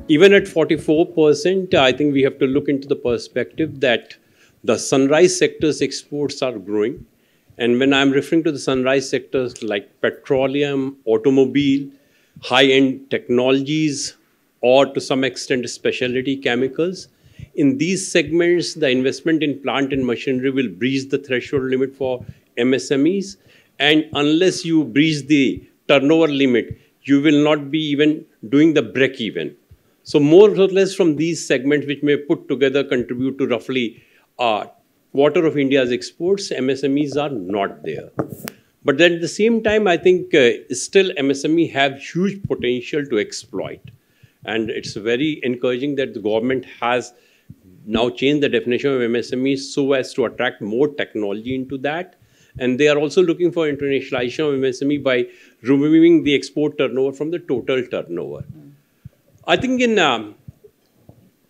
Even at 44%, I think we have to look into the perspective that the sunrise sector's exports are growing. And when I'm referring to the sunrise sectors like petroleum, automobile, high-end technologies, or to some extent specialty chemicals, in these segments, the investment in plant and machinery will breach the threshold limit for MSMEs. And unless you breach the turnover limit, you will not be even doing the break-even. So more or less from these segments, which may put together contribute to roughly a quarter of India's exports, MSMEs are not there. But then at the same time, I think still MSME have huge potential to exploit. And it's very encouraging that the government has now changed the definition of MSMEs so as to attract more technology into that. And they are also looking for internationalization of MSME by removing the export turnover from the total turnover. I think in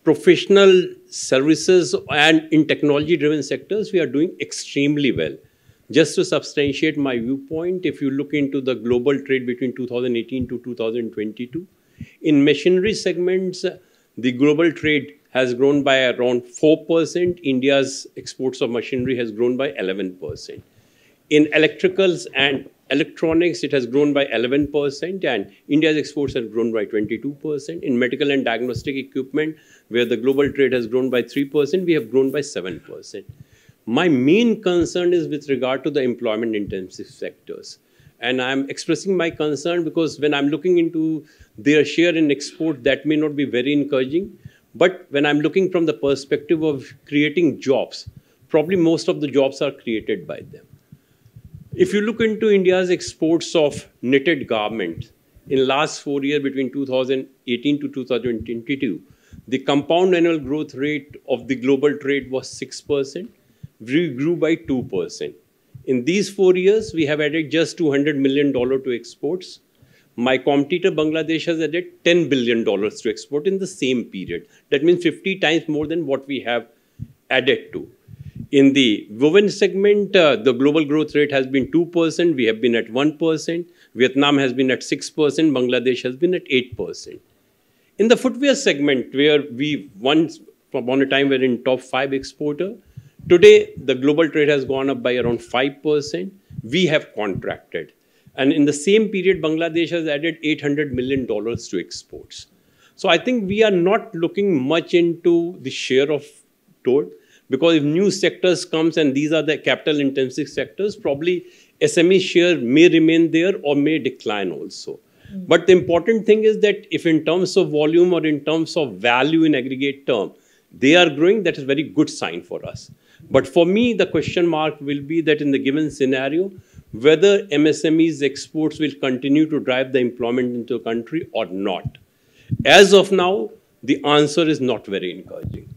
professional services and in technology-driven sectors, we are doing extremely well. Just to substantiate my viewpoint, if you look into the global trade between 2018 to 2022, in machinery segments, the global trade has grown by around 4%. India's exports of machinery has grown by 11%. In electricals and electronics, it has grown by 11%, and India's exports have grown by 22%. In medical and diagnostic equipment, where the global trade has grown by 3%, we have grown by 7%. My main concern is with regard to the employment-intensive sectors. And I'm expressing my concern because when I'm looking into their share in export, that may not be very encouraging. But when I'm looking from the perspective of creating jobs, probably most of the jobs are created by them. If you look into India's exports of knitted garments, in last 4 years between 2018 to 2022, the compound annual growth rate of the global trade was 6%. We grew by 2%. In these 4 years, we have added just $200 million to exports. My competitor, Bangladesh, has added $10 billion to export in the same period. That means 50 times more than what we have added to. In the woven segment, the global growth rate has been 2%. We have been at 1%. Vietnam has been at 6%. Bangladesh has been at 8%. In the footwear segment, where we once upon a time were in top 5 exporter, today the global trade has gone up by around 5%. We have contracted. And in the same period, Bangladesh has added $800 million to exports. So I think we are not looking much into the share of total, because if new sectors comes and these are the capital intensive sectors, probably SME share may remain there or may decline also. But the important thing is that if in terms of volume or in terms of value in aggregate term, they are growing, that is a very good sign for us. But for me, the question mark will be that in the given scenario, whether MSMEs exports will continue to drive the employment into the country or not. As of now, the answer is not very encouraging.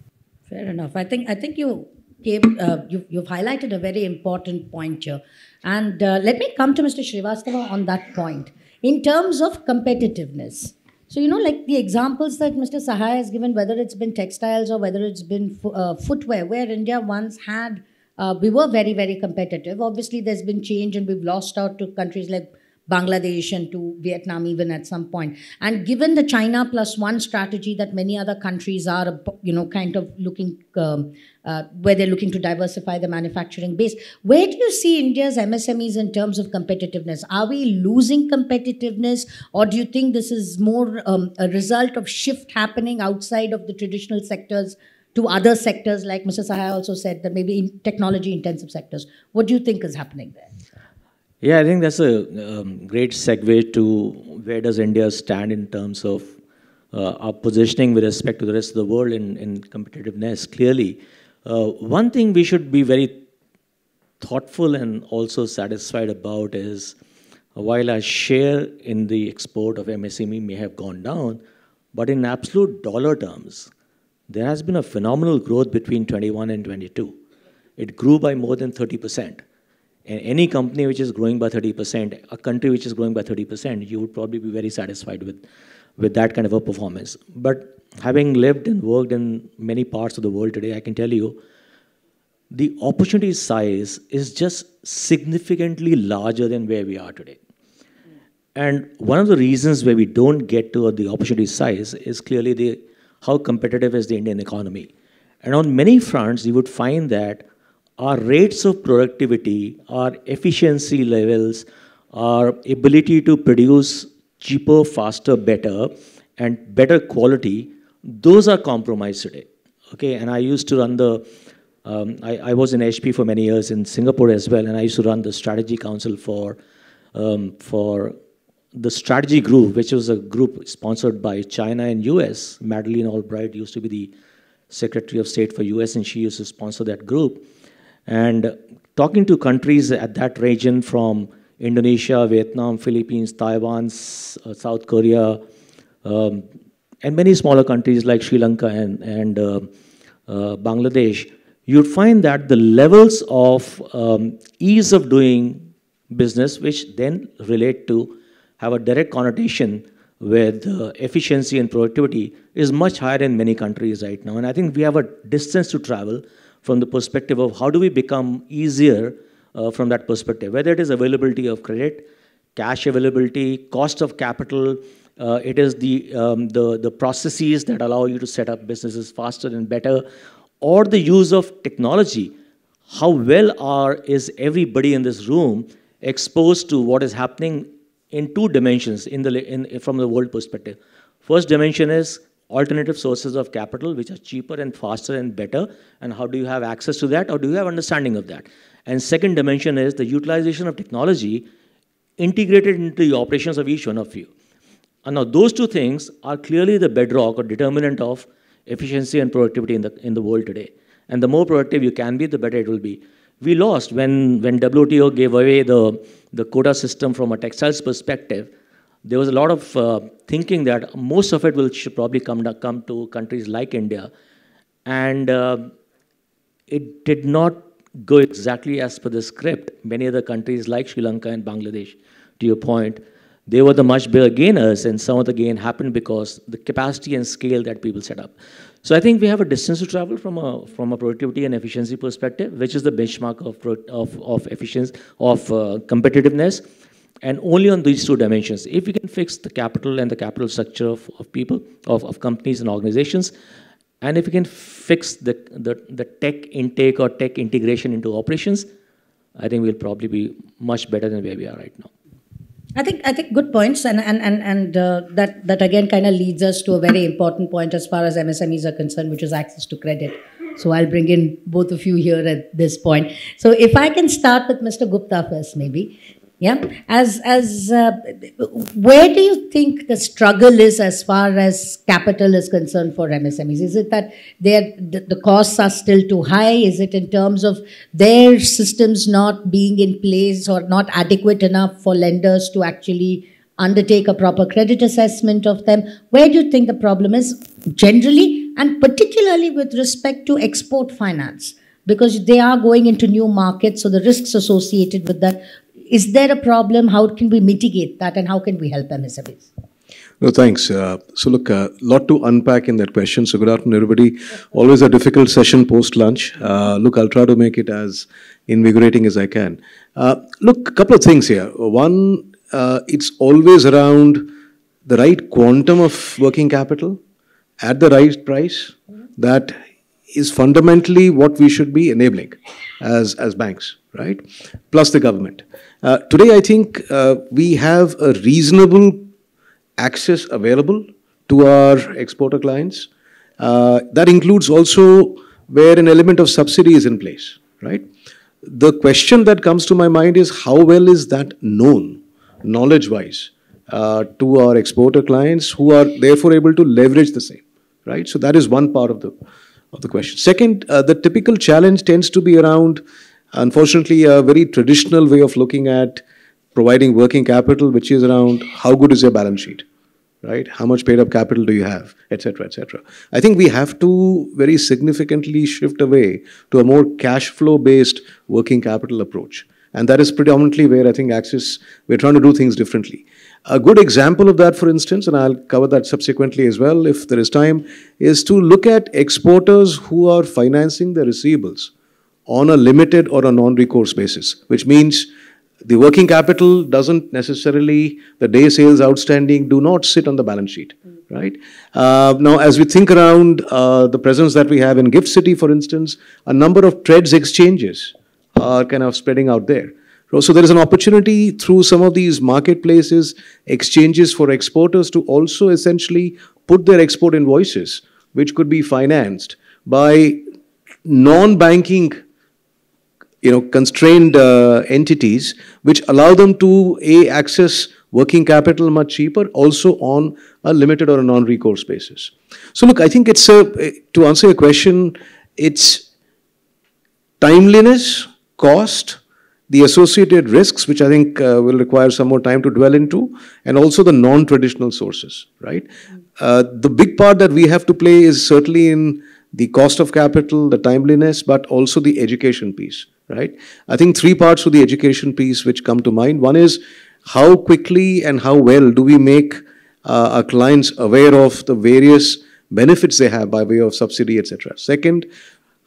Fair enough. I think you gave, you've highlighted a very important point here. And let me come to Mr. Srivastava on that point. In terms of competitiveness, so, like the examples that Mr. Sahai has given, whether it's been textiles or whether it's been footwear, where India once had, we were very, very competitive. Obviously, there's been change and we've lost out to countries like Bangladesh and to Vietnam even at some point. And given the China plus one strategy that many other countries are, kind of looking, where they're looking to diversify the manufacturing base, where do you see India's MSMEs in terms of competitiveness? Are we losing competitiveness, or do you think this is more a result of shift happening outside of the traditional sectors to other sectors, like Mr. Sahai also said, that maybe in technology-intensive sectors? What do you think is happening there? Yeah, I think that's a great segue to where does India stand in terms of our positioning with respect to the rest of the world in competitiveness. Clearly, one thing we should be very thoughtful and also satisfied about is, while our share in the export of MSME may have gone down, but in absolute dollar terms, there has been a phenomenal growth between 21 and 22. It grew by more than 30%. And any company which is growing by 30%, a country which is growing by 30%, you would probably be very satisfied with that kind of a performance. But having lived and worked in many parts of the world today, I can tell you, the opportunity size is just significantly larger than where we are today. And one of the reasons where we don't get to the opportunity size is clearly how competitive is the Indian economy. And on many fronts, you would find that our rates of productivity, our efficiency levels, our ability to produce cheaper, faster, better, and better quality, those are compromised today. Okay, and I used to run I was in HP for many years in Singapore as well, and I used to run the strategy council for the strategy group, which was a group sponsored by China and US. Madeleine Albright used to be the Secretary of State for US, and she used to sponsor that group. And talking to countries at that region from Indonesia, Vietnam, Philippines, Taiwan, South Korea, and many smaller countries like Sri Lanka and Bangladesh, you'd find that the levels of ease of doing business, which then relate to have a direct connotation with efficiency and productivity, is much higher in many countries right now. And I think we have a distance to travel from the perspective of how do we become easier from that perspective, whether it is availability of credit, cash availability, cost of capital, it is the processes that allow you to set up businesses faster and better, or the use of technology. How well is everybody in this room exposed to what is happening in two dimensions from the world perspective? First dimension is alternative sources of capital, which are cheaper and faster and better, and how do you have access to that, or do you have understanding of that? And second dimension is the utilization of technology integrated into the operations of each one of you. And now those two things are clearly the bedrock or determinant of efficiency and productivity in the world today. And the more productive you can be, the better it will be. We lost when WTO gave away the quota system from a textiles perspective. There was a lot of thinking that most of it should probably come to countries like India. And it did not go exactly as per the script. Many other countries like Sri Lanka and Bangladesh, to your point, they were the much bigger gainers, and some of the gain happened because the capacity and scale that people set up. So I think we have a distance to travel from a productivity and efficiency perspective, which is the benchmark of efficiency, of competitiveness, and only on these two dimensions. If we can fix the capital and the capital structure of people, of companies and organizations, and if we can fix the tech intake or tech integration into operations, I think we'll probably be much better than where we are right now. I think good points, and that again kind of leads us to a very important point as far as MSMEs are concerned, which is access to credit. So I'll bring in both of you here at this point. So if I can start with Mr. Gupta first, maybe. Yeah, where do you think the struggle is as far as capital is concerned for MSMEs? Is it that the costs are still too high? Is it in terms of their systems not being in place or not adequate enough for lenders to actually undertake a proper credit assessment of them? Where do you think the problem is generally, and particularly with respect to export finance? Because they are going into new markets, so the risks associated with that. Is there a problem? How can we mitigate that, and how can we help MSMEs? No, thanks. So look, a lot to unpack in that question. So good afternoon, everybody. Always a difficult session post-lunch. Look, I'll try to make it as invigorating as I can. Look, a couple of things here. One, it's always around the right quantum of working capital at the right price. That is fundamentally what we should be enabling as banks, right? Plus the government. Today, I think we have a reasonable access available to our exporter clients. That includes also where an element of subsidy is in place, right? The question that comes to my mind is how well is that known, knowledge-wise, to our exporter clients who are therefore able to leverage the same, right? So that is one part of the question. Second, the typical challenge tends to be around, unfortunately, a very traditional way of looking at providing working capital, which is around how good is your balance sheet, right? How much paid up capital do you have, et cetera, et cetera. I think we have to very significantly shift away to a more cash flow based working capital approach. And that is predominantly where I think Axis, we're trying to do things differently. A good example of that, for instance, and I'll cover that subsequently as well if there is time, is to look at exporters who are financing their receivables on a limited or a non-recourse basis, which means The working capital doesn't necessarily, the day sales outstanding do not sit on the balance sheet, right? Now, as we think around the presence that we have in Gift City, for instance, a number of trades exchanges are kind of spreading out there. So there is an opportunity through some of these marketplaces, exchanges for exporters to also essentially put their export invoices, which could be financed by non-banking, constrained entities, which allow them to access working capital much cheaper, also on a limited or a non-recourse basis. So look, I think it's to answer your question, it's timeliness, cost, the associated risks, which I think will require some more time to dwell into, and also the non-traditional sources, right? The big part that we have to play is certainly in the cost of capital, the timeliness, but also the education piece, right? I think three parts to the education piece which come to mind. One is how quickly and how well do we make our clients aware of the various benefits they have by way of subsidy, etc. Second,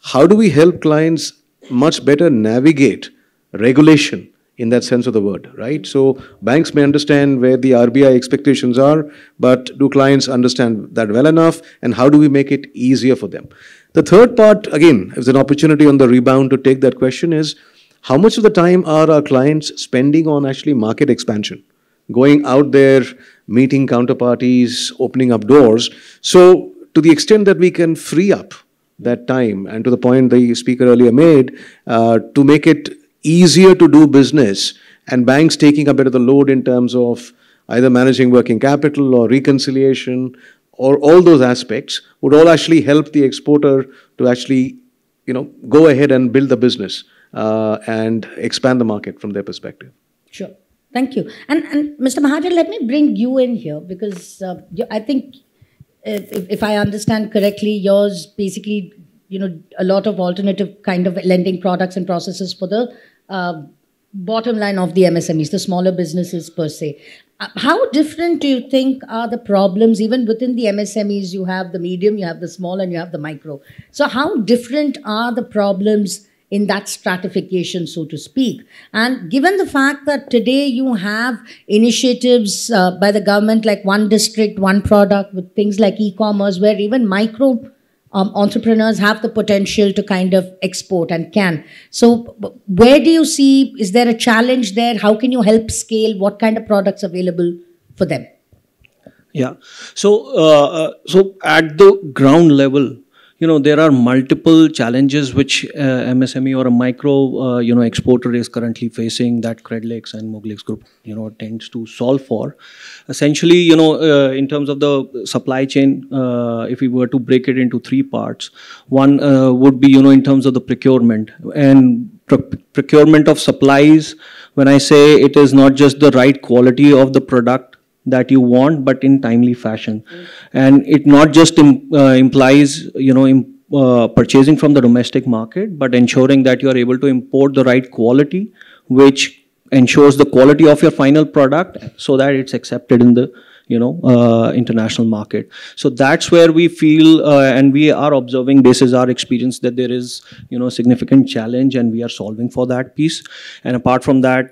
how do we help clients much better navigate regulation in that sense of the word, right? So banks may understand where the RBI expectations are, but do clients understand that well enough, and how do we make it easier for them? The third part, again, is an opportunity on the rebound to take that question, is how much of the time are our clients spending on actually market expansion, going out there, meeting counterparties, opening up doors. So to the extent that we can free up that time, and to the point the speaker earlier made, to make it easier to do business, and banks taking a bit of the load in terms of either managing working capital or reconciliation, or all those aspects would all actually help the exporter to actually, go ahead and build the business and expand the market from their perspective. Sure. Thank you. And Mr. Mahajan, let me bring you in here, because I think, if I understand correctly, yours basically, a lot of alternative kind of lending products and processes for the bottom line of the MSMEs, the smaller businesses per se. How different do you think are the problems? Even within the MSMEs, you have the medium, you have the small, and you have the micro. So how different are the problems in that stratification, so to speak? And given the fact that today you have initiatives by the government like one district, one product, with things like e-commerce, where even micro entrepreneurs have the potential to kind of export and can. So where do you see, is there a challenge there? How can you help scale? What kind of products available for them? Yeah. So at the ground level, there are multiple challenges which MSME or a micro, exporter is currently facing, that Credlix and Moglix Group, tends to solve for. Essentially, in terms of the supply chain, if we were to break it into three parts, one would be, in terms of the procurement. And procurement of supplies, when I say it is not just the right quality of the product that you want, but in timely fashion. And it not just implies, purchasing from the domestic market, but ensuring that you are able to import the right quality, which ensures the quality of your final product so that it's accepted in the international market. So that's where we feel, and we are observing, this is our experience, that there is, significant challenge, and we are solving for that piece. And apart from that,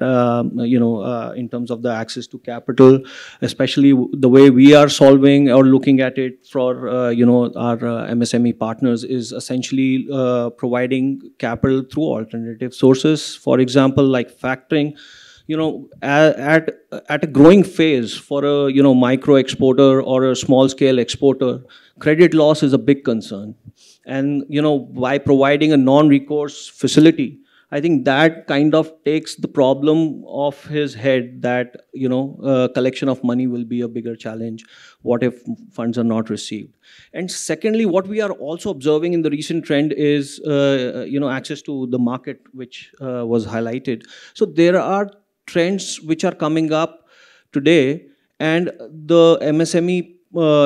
in terms of the access to capital, especially the way we are solving or looking at it for, our MSME partners, is essentially providing capital through alternative sources. For example, like factoring. At a growing phase for a micro exporter or a small scale exporter, credit loss is a big concern. And by providing a non-recourse facility, I think that kind of takes the problem off his head, that collection of money will be a bigger challenge. What if funds are not received? And secondly, what we are also observing in the recent trend is access to the market, which was highlighted. So there are trends which are coming up today, and the MSME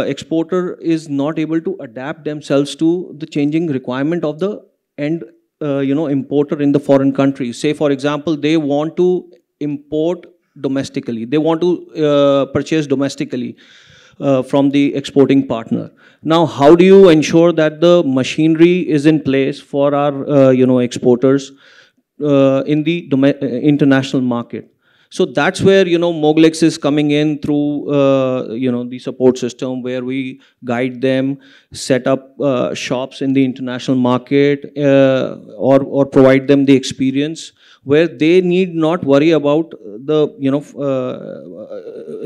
exporter is not able to adapt themselves to the changing requirement of the end importer in the foreign country. Say, for example, they want to import domestically, they want to purchase domestically from the exporting partner. Now, how do you ensure that the machinery is in place for our exporters in the international market. So that's where, Moglix is coming in through, the support system where we guide them, set up shops in the international market, or provide them the experience where they need not worry about the,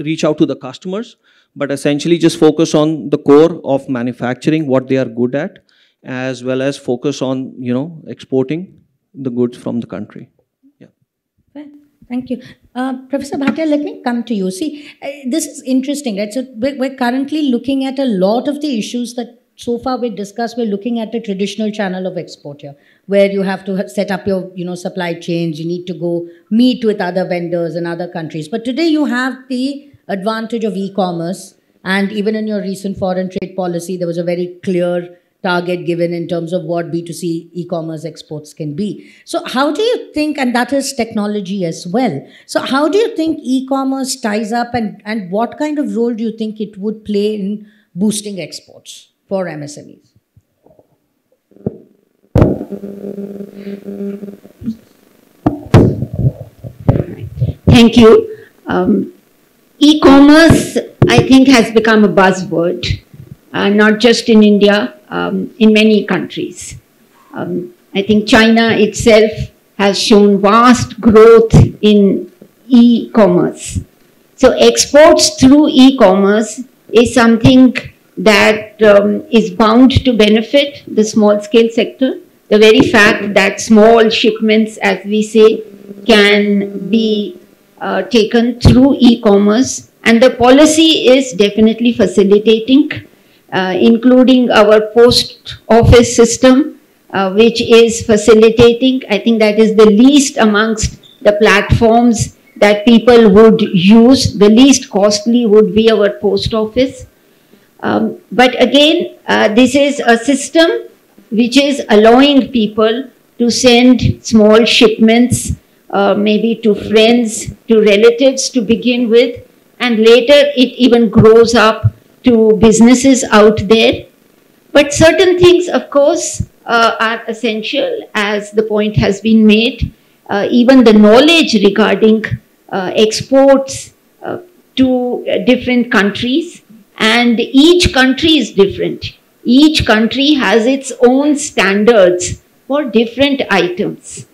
reach out to the customers, but essentially just focus on the core of manufacturing, what they are good at, as well as focus on, exporting the goods from the country. Yeah. Thank you. Professor Bhatia, let me come to you. See, this is interesting, right? So we're currently looking at a lot of the issues that so far we discussed. We're looking at the traditional channel of export here, where you have to set up your, supply chains. You need to go meet with other vendors in other countries. But today you have the advantage of e-commerce. And even in your recent foreign trade policy, there was a very clear target given in terms of what B2C e-commerce exports can be. So how do you think, and that is technology as well, so how do you think e-commerce ties up, and what kind of role do you think it would play in boosting exports for MSMEs? Thank you. E-commerce, I think, has become a buzzword. Not just in India, in many countries. I think China itself has shown vast growth in e-commerce. So exports through e-commerce is something that is bound to benefit the small-scale sector. The very fact that small shipments, as we say, can be taken through e-commerce, and the policy is definitely facilitating, including our post office system, which is facilitating. I think that is the least amongst the platforms that people would use. The least costly would be our post office. But again, this is a system which is allowing people to send small shipments, maybe to friends, to relatives to begin with, and later it even grows up to businesses out there. But certain things, of course, are essential, as the point has been made. Even the knowledge regarding exports to different countries, and each country is different. Each country has its own standards for different items.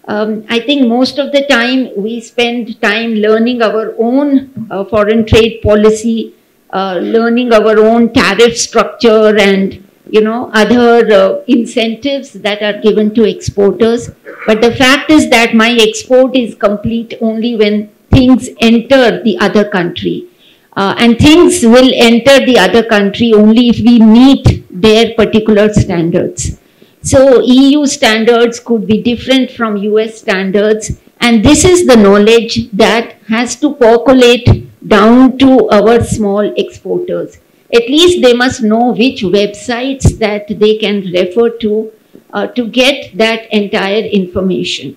I think most of the time we spend time learning our own foreign trade policy, learning our own tariff structure and other incentives that are given to exporters. But the fact is that my export is complete only when things enter the other country. And things will enter the other country only if we meet their particular standards. So EU standards could be different from US standards, and this is the knowledge that has to percolate down to our small exporters. At least they must know which websites that they can refer to get that entire information.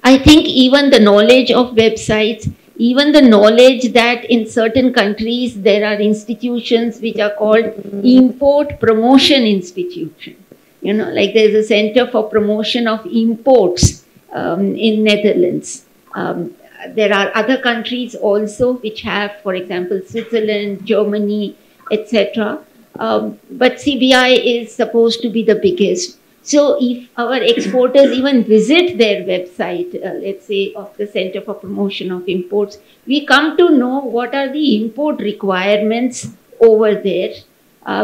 I think even the knowledge of websites, even the knowledge that in certain countries there are institutions which are called import promotion institution. Like there's a Center for Promotion of Imports in Netherlands. There are other countries also which have, for example, Switzerland, Germany, etc. But CBI is supposed to be the biggest. So if our exporters even visit their website, let's say of the Center for Promotion of Imports, we come to know what are the import requirements over there,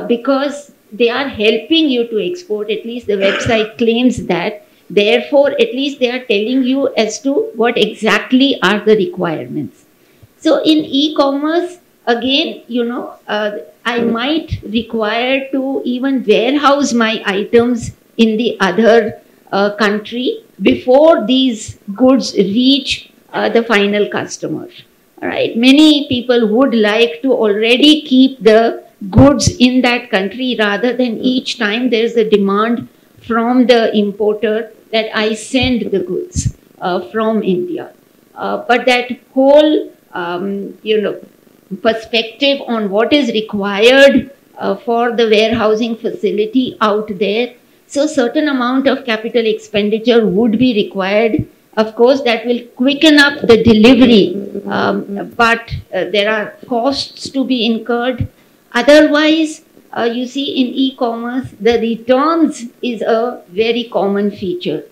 because they are helping you to export. At least the website claims that. Therefore, at least they are telling you as to what exactly are the requirements. So in e-commerce, again, I might require to even warehouse my items in the other country before these goods reach the final customer. All right. Many people would like to already keep the goods in that country rather than each time there's a demand from the importer that I send the goods from India. But that whole, perspective on what is required for the warehousing facility out there, So certain amount of capital expenditure would be required. Of course, that will quicken up the delivery, but there are costs to be incurred. Otherwise, you see in e-commerce, the returns is a very common feature.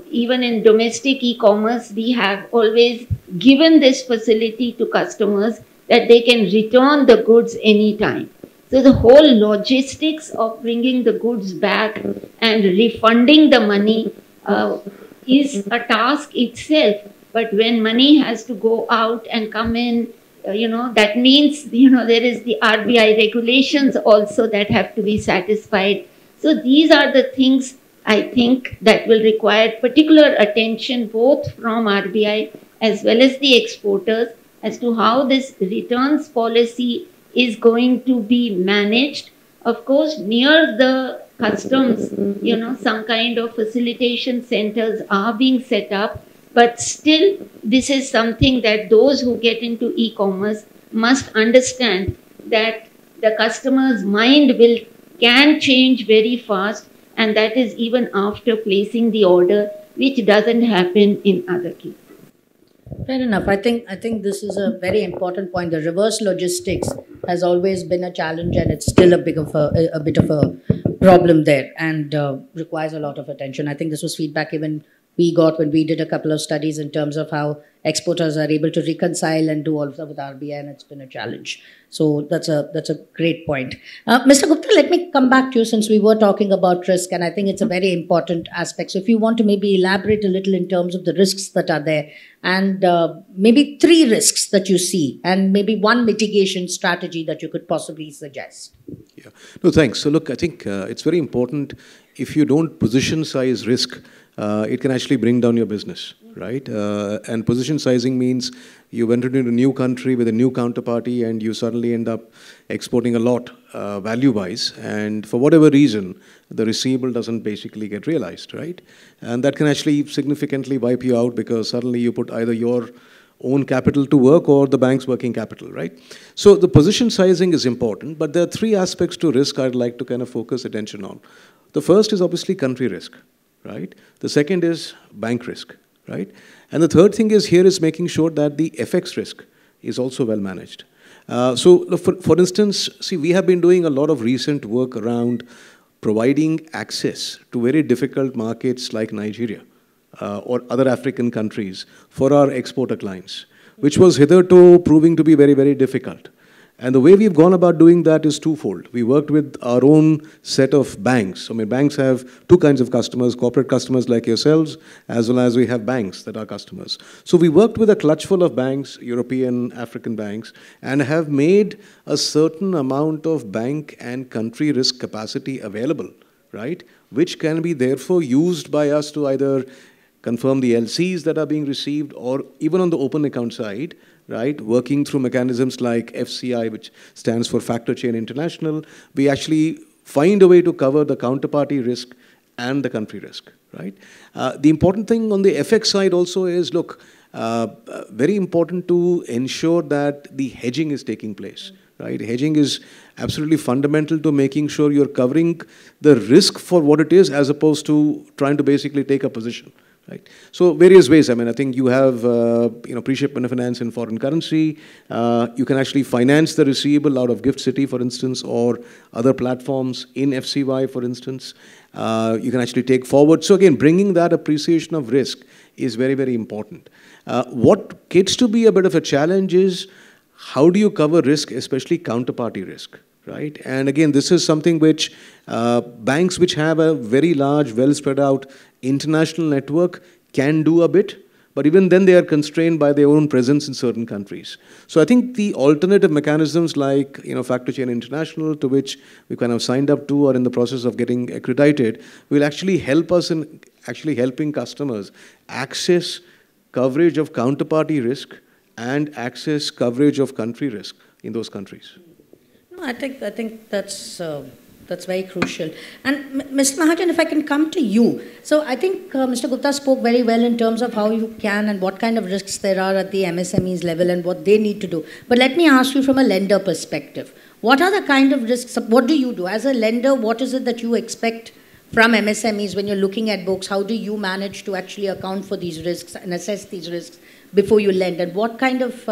Even in domestic e-commerce, we have always given this facility to customers that they can return the goods anytime. So the whole logistics of bringing the goods back and refunding the money is a task itself. But when money has to go out and come in, that means, there is the RBI regulations also that have to be satisfied. So these are the things I think that will require particular attention both from RBI as well as the exporters as to how this returns policy is going to be managed. Of course, near the customs, some kind of facilitation centers are being set up, but still this is something that those who get into e-commerce must understand, that the customer's mind can change very fast, and that is even after placing the order, which doesn't happen in other cases. Fair enough. I think this is a very important point. The reverse logistics has always been a challenge, and it's still a bit of a problem there, and requires a lot of attention. I think this was feedback even we got when we did a couple of studies in terms of how exporters are able to reconcile and do all of that with RBI, and it's been a challenge. So that's a great point. Mr. Gupta, let me come back to you, since we were talking about risk, and I think it's a very important aspect. So if you want to maybe elaborate a little in terms of the risks that are there, and maybe 3 risks that you see, and maybe 1 mitigation strategy that you could possibly suggest. Yeah. No, thanks. So look, I think it's very important. If you don't position size risk, it can actually bring down your business, right? And position sizing means you went into a new country with a new counterparty and you suddenly end up exporting a lot value-wise, and for whatever reason, the receivable doesn't basically get realized, right? And that can actually significantly wipe you out, because suddenly you put either your own capital to work or the bank's working capital, right? So the position sizing is important, but there are 3 aspects to risk I'd like to kind of focus attention on. The first is obviously country risk, right? The second is bank risk, right? And the third thing is making sure that the FX risk is also well managed. So for instance, see, we have been doing a lot of recent work around providing access to very difficult markets like Nigeria or other African countries for our exporter clients, which was hitherto proving to be very, very difficult. And the way we've gone about doing that is twofold. We worked with our own set of banks. I mean, banks have 2 kinds of customers, corporate customers like yourselves, as well as we have banks that are customers. So we worked with a clutch full of banks, European, African banks, and have made a certain amount of bank and country risk capacity available, right? Which can be therefore used by us to either confirm the LCs that are being received, or even on the open account side, right, working through mechanisms like FCI, which stands for Factor Chain International, we actually find a way to cover the counterparty risk and the country risk, right? The important thing on the FX side also is, look, very important to ensure that the hedging is taking place, right? Hedging is absolutely fundamental to making sure you're covering the risk for what it is, as opposed to trying to basically take a position. Right. So various ways. I mean, I think you have pre-shipment finance in foreign currency. You can actually finance the receivable out of Gift City, for instance, or other platforms in FCY, for instance. You can actually take forward. So again, bringing that appreciation of risk is very, very important. What gets to be a bit of a challenge is, how do you cover risk, especially counterparty risk? Right? And again, this is something which banks which have a very large, well spread out international network can do a bit, but even then they are constrained by their own presence in certain countries. So I think the alternative mechanisms like Factor Chain International, to which we kind of signed up to or in the process of getting accredited, will actually help us in actually helping customers access coverage of counterparty risk and access coverage of country risk in those countries. I think that's very crucial. And Mr. Mahajan, if I can come to you. So I think Mr. Gupta spoke very well in terms of how you can and what kind of risks there are at the MSMEs level and what they need to do. But let me ask you from a lender perspective. What are the kind of risks? What do you do? As a lender, what is it that you expect from MSMEs when you're looking at books? How do you manage to actually account for these risks and assess these risks before you lend? And what kind of,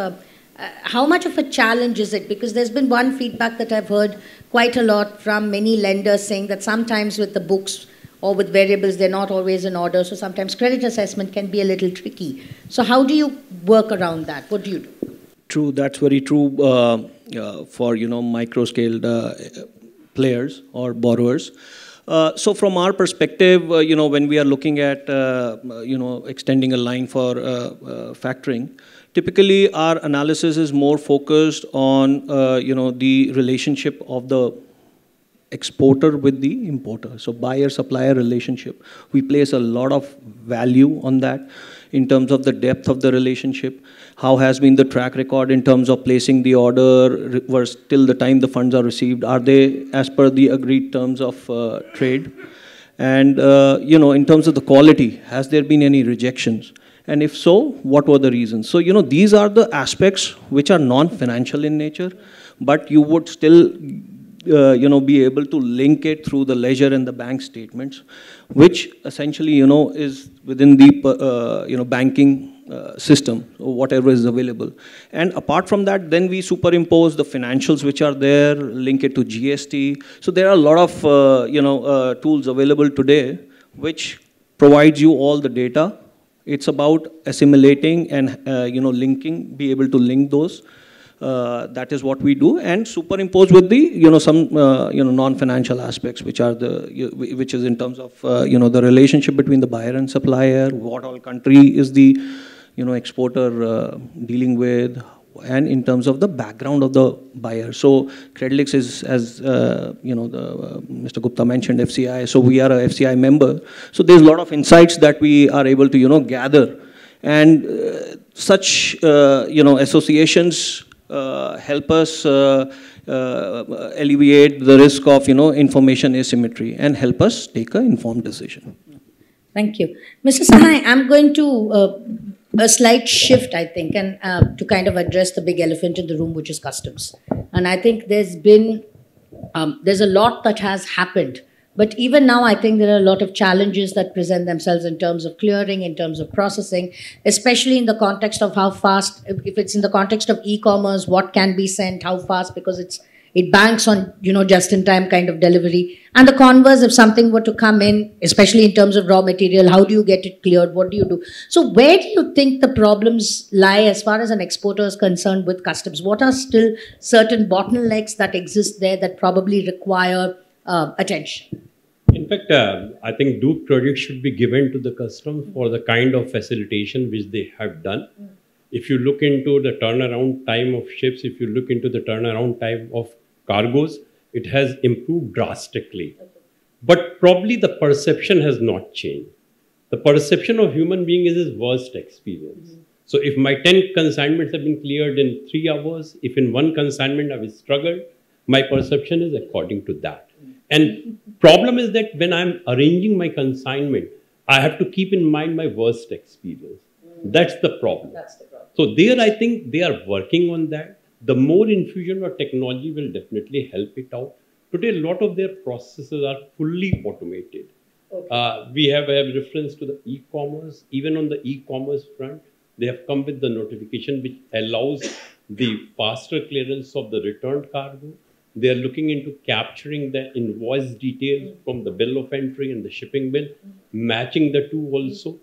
how much of a challenge is it? Because there's been one feedback that I've heard quite a lot from many lenders saying that sometimes with the books or with variables, they're not always in order. So sometimes credit assessment can be a little tricky. So how do you work around that? What do you do? True, that's very true for, micro-scaled players or borrowers. So from our perspective, when we are looking at, extending a line for factoring, typically our analysis is more focused on, the relationship of the exporter with the importer. So buyer-supplier relationship. We place a lot of value on that in terms of the depth of the relationship. How has been the track record in terms of placing the order till the time the funds are received? Are they as per the agreed terms of trade? And, in terms of the quality, has there been any rejections? And if so, what were the reasons? So, these are the aspects which are non-financial in nature, but you would still be able to link it through the ledger and the bank statements, which essentially, is within the, banking system, or whatever is available. And apart from that, then we superimpose the financials which are there, link it to GST. So there are a lot of, tools available today, which provides you all the data. It's about assimilating and, linking, be able to link those. That is what we do, and superimpose with the, some, non-financial aspects, which are which is in terms of, the relationship between the buyer and supplier, what all country is the, exporter dealing with, and in terms of the background of the buyer. So Credlix is, as, Mr. Gupta mentioned, FCI, so we are a FCI member. So there's a lot of insights that we are able to, gather, and such, associations help us alleviate the risk of, information asymmetry and help us take an informed decision. Thank you. Mr. Sahai, I'm going to a slight shift, I think, and to kind of address the big elephant in the room, which is customs. And I think there's a lot that has happened. But even now, I think there are a lot of challenges that present themselves in terms of clearing, in terms of processing, especially in the context of how fast, if it's in the context of e-commerce, what can be sent, how fast, because it banks on, just-in-time kind of delivery. And the converse, if something were to come in, especially in terms of raw material, how do you get it cleared? What do you do? So where do you think the problems lie as far as an exporter is concerned with customs? What are still certain bottlenecks that exist there that probably require attention? In fact, I think due credit should be given to the customs for the kind of facilitation which they have done. If you look into the turnaround time of ships, if you look into the turnaround time of cargoes, it has improved drastically. But probably the perception has not changed. The perception of human being is his worst experience. So if my 10 consignments have been cleared in 3 hours, if in one consignment I have struggled, my perception is according to that. And problem is that when I'm arranging my consignment, I have to keep in mind my worst experience. That's the problem. So there, I think they are working on that. The more infusion of technology will definitely help it out. Today, a lot of their processes are fully automated. We have a reference to the e-commerce. Even on the e-commerce front, they have come with the notification which allows the faster clearance of the returned cargo. They are looking into capturing the invoice details from the bill of entry and the shipping bill, matching the two also.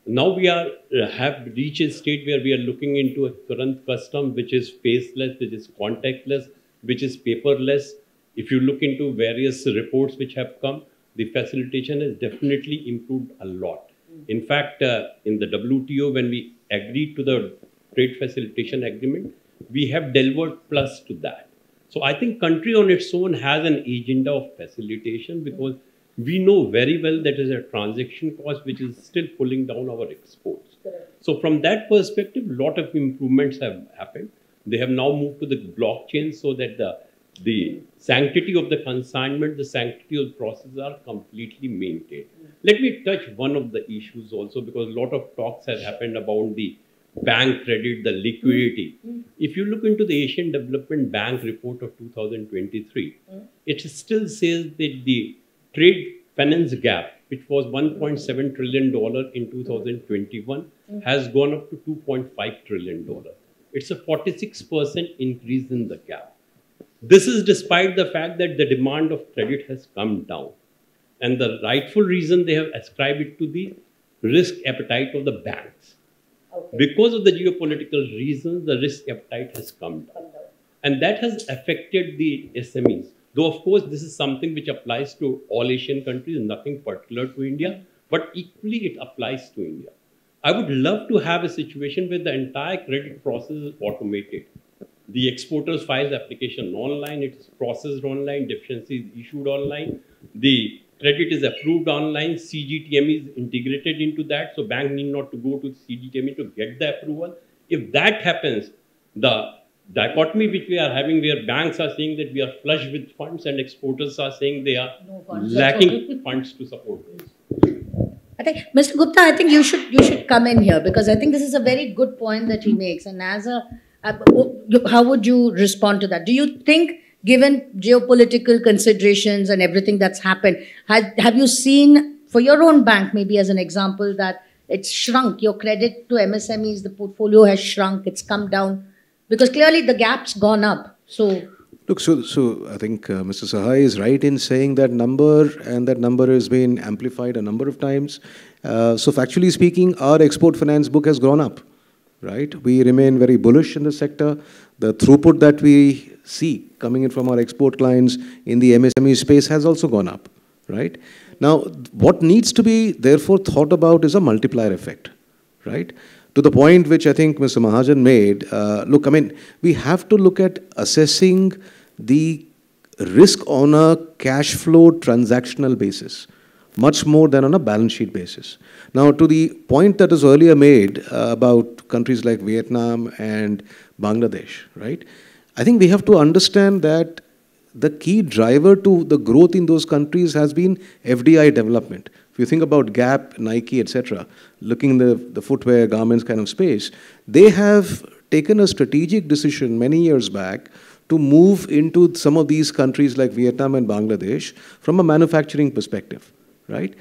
Now we have reached a state where we are looking into a current custom which is faceless, which is contactless, which is paperless. If you look into various reports which have come, the facilitation has definitely improved a lot. In fact, in the WTO, when we agreed to the trade facilitation agreement, we have delivered plus to that. So I think country on its own has an agenda of facilitation because we know very well that is a transaction cost which is still pulling down our exports. So from that perspective, a lot of improvements have happened. They have now moved to the blockchain so that the sanctity of the consignment, the sanctity of the process are completely maintained. Let me touch one of the issues also because a lot of talks have happened about the bank credit, the liquidity. If you look into the Asian Development Bank report of 2023, it still says that the trade finance gap, which was $1.7 trillion in 2021, has gone up to $2.5 trillion. It's a 46% increase in the gap. This is despite the fact that the demand of credit has come down. And the rightful reason they have ascribed it to the risk appetite of the banks. Okay. Because of the geopolitical reasons, the risk appetite has come down. And that has affected the SMEs. Though, of course, this is something which applies to all Asian countries, nothing particular to India, but equally it applies to India. I would love to have a situation where the entire credit process is automated. The exporters file the application online, it is processed online, deficiency is issued online, the credit is approved online, CGTME is integrated into that, so bank need not to go to CGTME to get the approval. If that happens, the dichotomy which we are having where banks are saying that we are flush with funds and exporters are saying they are lacking funds to support this. I think, Mr. Gupta, I think you should come in here because I think this is a very good point that he makes. And as how would you respond to that? Do you think, given geopolitical considerations and everything that's happened, have you seen for your own bank, maybe as an example, that it's shrunk, your credit to MSMEs, the portfolio has shrunk, it's come down? Because clearly the gap's gone up. So, look, so I think Mr. Sahai is right in saying that number, and that number has been amplified a number of times. So factually speaking, our export finance book has gone up, right? We remain very bullish in the sector. The throughput that we see coming in from our export clients in the MSME space has also gone up, right? Now, what needs to be therefore thought about is a multiplier effect, right? To the point which I think Mr. Mahajan made, look, I mean, we have to look at assessing the risk on a cash flow transactional basis, much more than on a balance sheet basis. Now, to the point that was earlier made about countries like Vietnam and Bangladesh, right? I think we have to understand that the key driver to the growth in those countries has been FDI development. If you think about Gap, Nike, etc., looking in the footwear, garments kind of space, they have taken a strategic decision many years back to move into some of these countries like Vietnam and Bangladesh from a manufacturing perspective, right?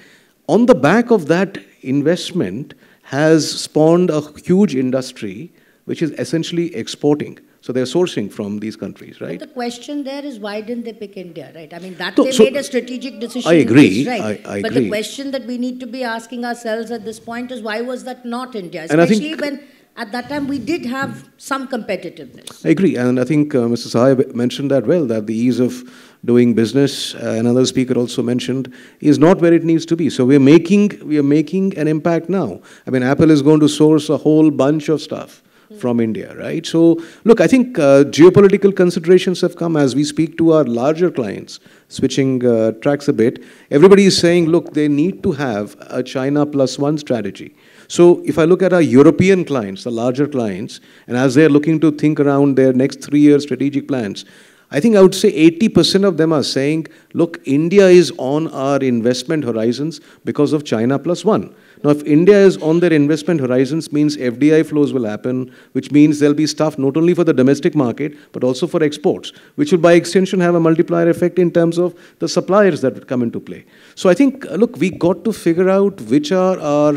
On the back of that investment has spawned a huge industry which is essentially exporting. So they're sourcing from these countries, right? But the question there is, why didn't they pick India, right? I mean, that they made a strategic decision. I agree. Right. I agree. But the question that we need to be asking ourselves at this point is, why was that not India? Especially when at that time we did have some competitiveness. I agree. And I think Mr. Sahai mentioned that well, that the ease of doing business, another speaker also mentioned, is not where it needs to be. So we are making an impact now. I mean, Apple is going to source a whole bunch of stuff from India, right? So, look, I think geopolitical considerations have come as we speak to our larger clients, switching tracks a bit. Everybody is saying, look, they need to have a China +1 strategy. So, if I look at our European clients, the larger clients, and as they're looking to think around their next 3-year strategic plans, I think I would say 80% of them are saying, look, India is on our investment horizons because of China +1. Now, if India is on their investment horizons, means FDI flows will happen, which means there'll be stuff not only for the domestic market, but also for exports, which will by extension have a multiplier effect in terms of the suppliers that would come into play. So I think, look, we got to figure out which are our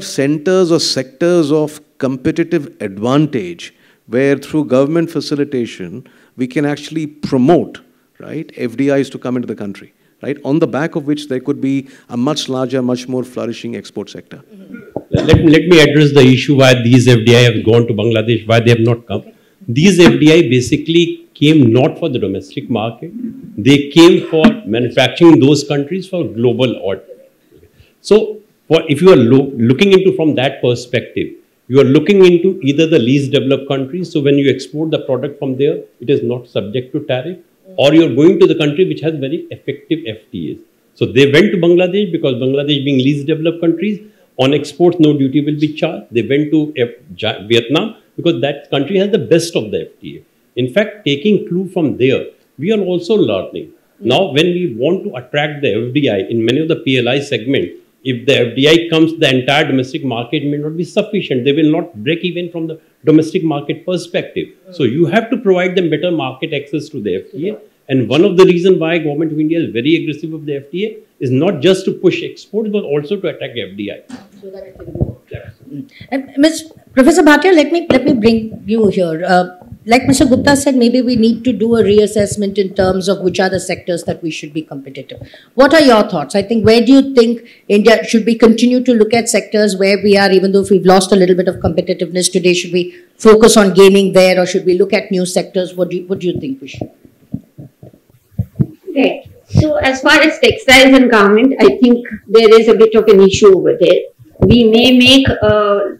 centers or sectors of competitive advantage, where through government facilitation, we can actually promote, right, FDIs to come into the country. Right, on the back of which there could be a much larger, much more flourishing export sector. Let me address the issue why these FDI have gone to Bangladesh, why they have not come. Okay. These FDI basically came not for the domestic market, they came for manufacturing in those countries for global order. So, if you are looking into from that perspective, you are looking into either the least developed countries, so when you export the product from there, it is not subject to tariff, or you're going to the country which has very effective FTAs. So they went to Bangladesh because Bangladesh being least developed countries, on exports no duty will be charged. They went to Vietnam because that country has the best of the FTA. In fact, taking clue from there, we are also learning. Now, when we want to attract the FDI in many of the PLI segments, if the FDI comes, the entire domestic market may not be sufficient. They will not break even from the domestic market perspective. So you have to provide them better market access to the FTA. And one of the reasons why Government of India is very aggressive of the FTA is not just to push exports, but also to attack FDI. So that it can go. And Professor Bhatia, let me bring you here. Like Mr. Gupta said, maybe we need to do a reassessment in terms of which are the sectors that we should be competitive. What are your thoughts? I think, where do you think India should we continue to look at sectors where we are, even though if we've lost a little bit of competitiveness today, should we focus on gaining there, or should we look at new sectors? What do you think we should? Right. So as far as textiles and garment, I think there is a bit of an issue over there. We may make a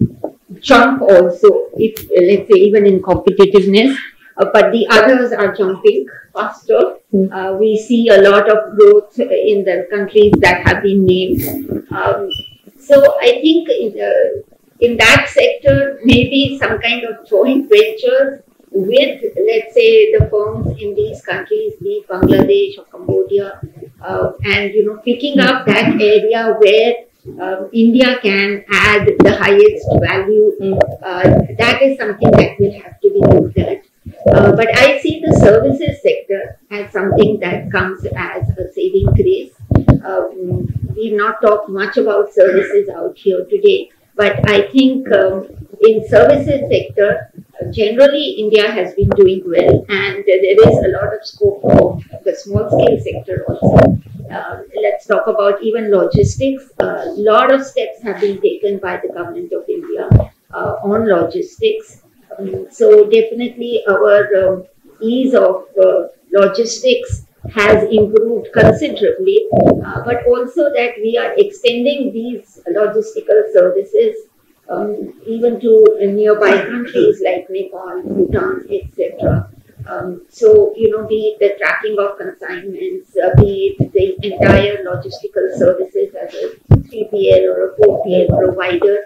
jump also, if let's say even in competitiveness, but the others are jumping faster. We see a lot of growth in the countries that have been named. So I think in that sector, maybe some kind of joint venture with, let's say, the firms in these countries, be it Bangladesh or Cambodia, and picking up that area where India can add the highest value. That is something that will have to be looked at. But I see the services sector as something that comes as a saving grace. We've not talked much about services out here today, but I think in services sector, generally India has been doing well, and there is a lot of scope for the small scale sector also. Let's talk about even logistics. A lot of steps have been taken by the government of India on logistics. So definitely our ease of logistics has improved considerably, but also that we are extending these logistical services even to nearby countries like Nepal, Bhutan, etc. So, be it the tracking of consignments, be it the entire logistical services as a 3PL or a 4PL provider,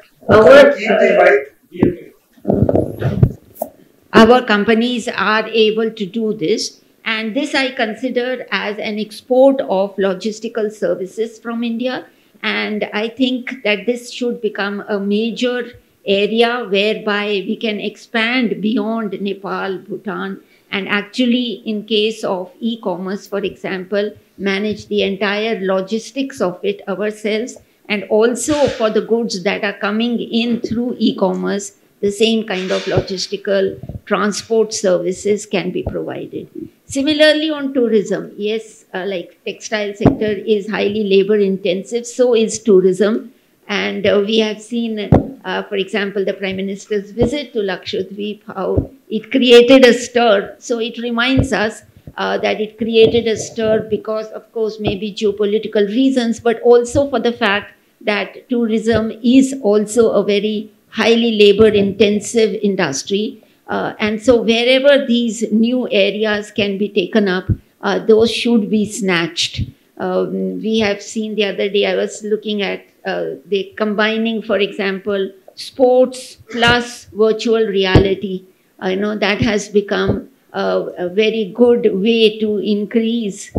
our companies are able to do this. And this I consider as an export of logistical services from India. And I think that this should become a major area whereby we can expand beyond Nepal, Bhutan, and actually, in case of e-commerce, for example, manage the entire logistics of it ourselves. And also for the goods that are coming in through e-commerce, the same kind of logistical transport services can be provided. Similarly, on tourism, yes, like textile sector is highly labor intensive, so is tourism. And we have seen, for example, the Prime Minister's visit to Lakshadweep, how it created a stir. So it reminds us that it created a stir because, of course, maybe geopolitical reasons, but also for the fact that tourism is also a very highly labor intensive industry. And so wherever these new areas can be taken up, those should be snatched. We have seen the other day, I was looking at the combining, for example, sports plus virtual reality. I know that has become a very good way to increase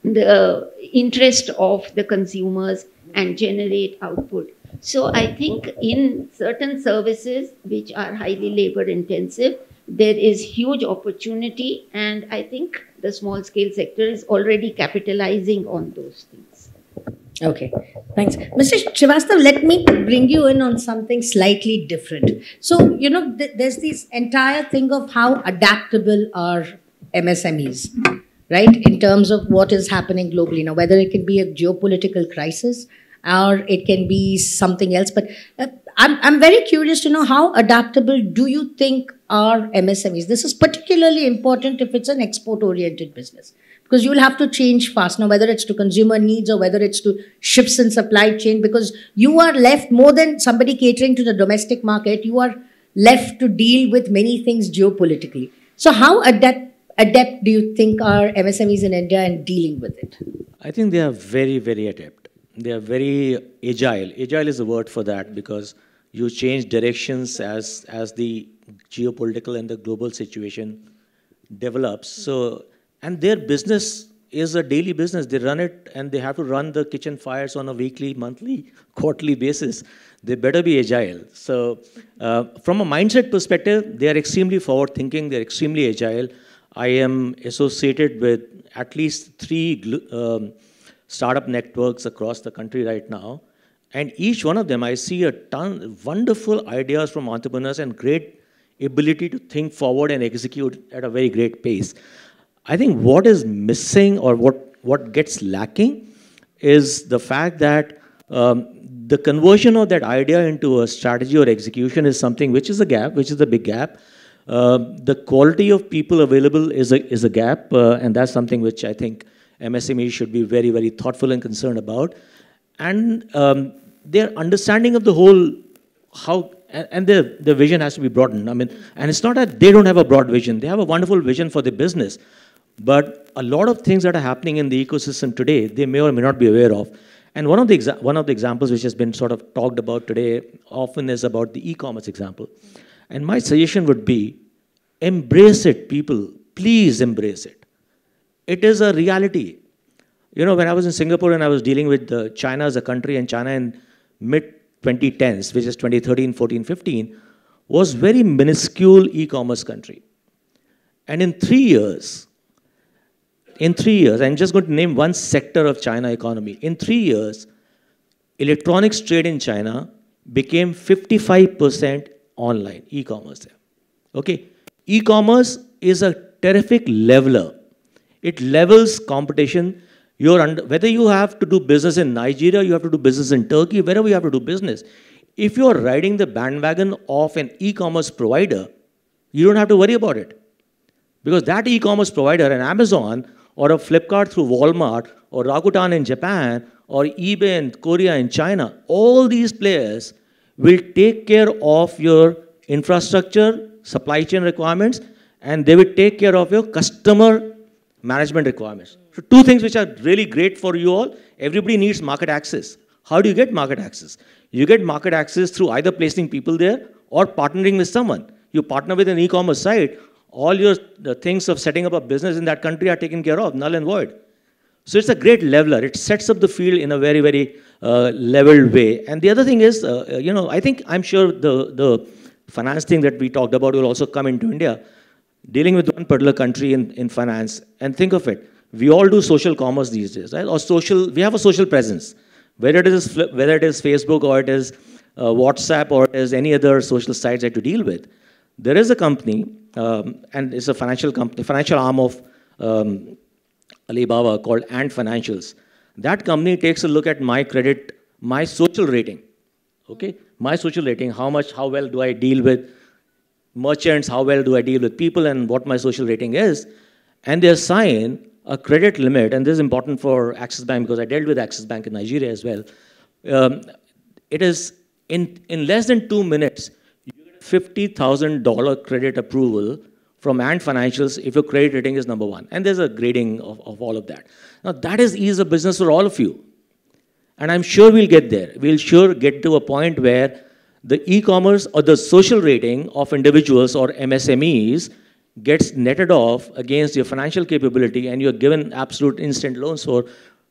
the interest of the consumers and generate output. So I think in certain services which are highly labor intensive, there is huge opportunity, and I think the small scale sector is already capitalizing on those things. Okay, thanks. Mr. Srivastava, let me bring you in on something slightly different. So, there's this entire thing of how adaptable are MSMEs, right? In terms of what is happening globally now, whether it can be a geopolitical crisis or it can be something else. But I'm very curious to know, how adaptable do you think are MSMEs? This is particularly important if it's an export-oriented business, because you will have to change fast now, whether it's to consumer needs or whether it's to shifts in supply chain, because you are left more than somebody catering to the domestic market. You are left to deal with many things geopolitically. So how adept do you think are MSMEs in India in dealing with it? I think they are very, very adept. They are very agile. Agile is a word for that, because you change directions as the geopolitical and the global situation develops. So, and their business is a daily business. They run it, and they have to run the kitchen fires on a weekly, monthly, quarterly basis. They better be agile. So from a mindset perspective, they are extremely forward-thinking. They're extremely agile. I am associated with at least 3 startup networks across the country right now. And each one of them, I see a ton, wonderful ideas from entrepreneurs and great ability to think forward and execute at a very great pace. I think what is missing or what gets lacking is the fact that the conversion of that idea into a strategy or execution is something which is a gap, which is a big gap. The quality of people available is a gap, and that's something which I think MSMEs should be very, very thoughtful and concerned about. And their understanding of the whole, and their vision has to be broadened. I mean, and it's not that they don't have a broad vision. They have a wonderful vision for their business. But a lot of things that are happening in the ecosystem today, they may or may not be aware of. And one of the examples which has been sort of talked about today often is about the e-commerce example. And my suggestion would be, embrace it, people. Please embrace it. It is a reality. You know, when I was in Singapore and I was dealing with China as a country, and China in mid-2010s, which is 2013, 14, 15, was very minuscule e-commerce country. And in 3 years, I'm just going to name one sector of China economy. In 3 years, electronics trade in China became 55% online, e-commerce. Okay? E-commerce is a terrific leveler. It levels competition. Whether you have to do business in Nigeria, you have to do business in Turkey, wherever you have to do business. If you are riding the bandwagon of an e-commerce provider, you don't have to worry about it. Because that e-commerce provider, an Amazon, or a Flipkart through Walmart, or Rakuten in Japan, or eBay in Korea and China, all these players will take care of your infrastructure, supply chain requirements, and they will take care of your customer management requirements. So 2 things which are really great for you all. Everybody needs market access. How do you get market access? You get market access through either placing people there or partnering with someone. You partner with an e-commerce site, all the things of setting up a business in that country are taken care of, null and void. So it's a great leveler. It sets up the field in a very, very leveled way. And the other thing is, you know, I'm sure the finance thing that we talked about will also come into India. Dealing with one particular country in finance, and think of it, we all do social commerce these days, right? Or we have a social presence, whether it is Facebook, or it is WhatsApp, or it is any other social sites that you deal with. There is a company, and it's a financial company, financial arm of Alibaba called Ant Financials. That company takes a look at my credit, my social rating, okay? My social rating, how well do I deal with merchants, how well do I deal with people, and what my social rating is. And they assign a credit limit, and this is important for Axis Bank because I dealt with Axis Bank in Nigeria as well. It is in less than 2 minutes, you get $50,000 credit approval from Ant Financials if your credit rating is number 1. And there's a grading of all of that. Now that is ease of business for all of you. And I'm sure we'll get there. We'll sure get to a point where the e-commerce or the social rating of individuals or MSMEs gets netted off against your financial capability, and you're given absolute instant loans for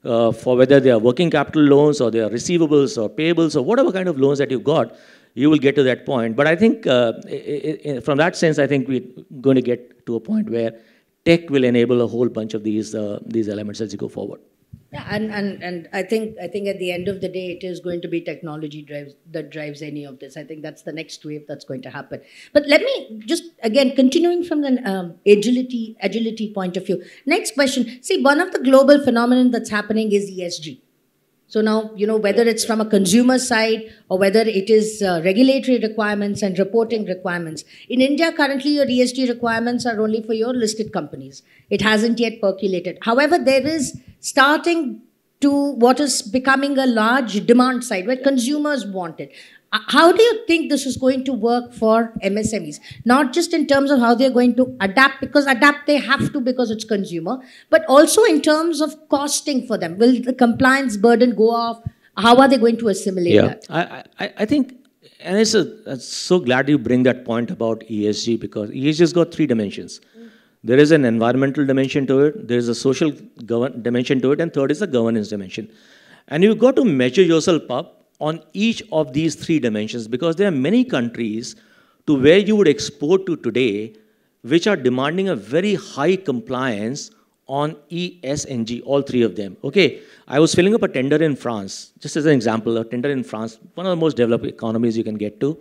whether they are working capital loans or they are receivables or payables or whatever kind of loans that you've got, you will get to that point. But I think from that sense, I think we're going to get to a point where tech will enable a whole bunch of these elements as you go forward. Yeah, and I think at the end of the day, it is going to be technology that drives any of this. I think that's the next wave that's going to happen. But let me just, again, continuing from the agility point of view. Next question. See, one of the global phenomenon that's happening is ESG. So now, you know, whether it's from a consumer side or whether it is regulatory requirements and reporting requirements. In India, currently, your ESG requirements are only for your listed companies. It hasn't yet percolated. However, there is starting to what is becoming a large demand side where consumers want it. How do you think this is going to work for MSMEs? Not just in terms of how they're going to adapt, because adapt they have to because it's consumer, but also in terms of costing for them. Will the compliance burden go off? How are they going to assimilate that? I think, and I'm so glad you bring that point about ESG, because ESG has got 3 dimensions. There is an environmental dimension to it, there is a social dimension to it, and third is a governance dimension. And you've got to measure yourself up on each of these 3 dimensions, because there are many countries to where you would export to today which are demanding a very high compliance on ESG, all three of them. Okay, I was filling up a tender in France, just as an example, a tender in France, one of the most developed economies you can get to.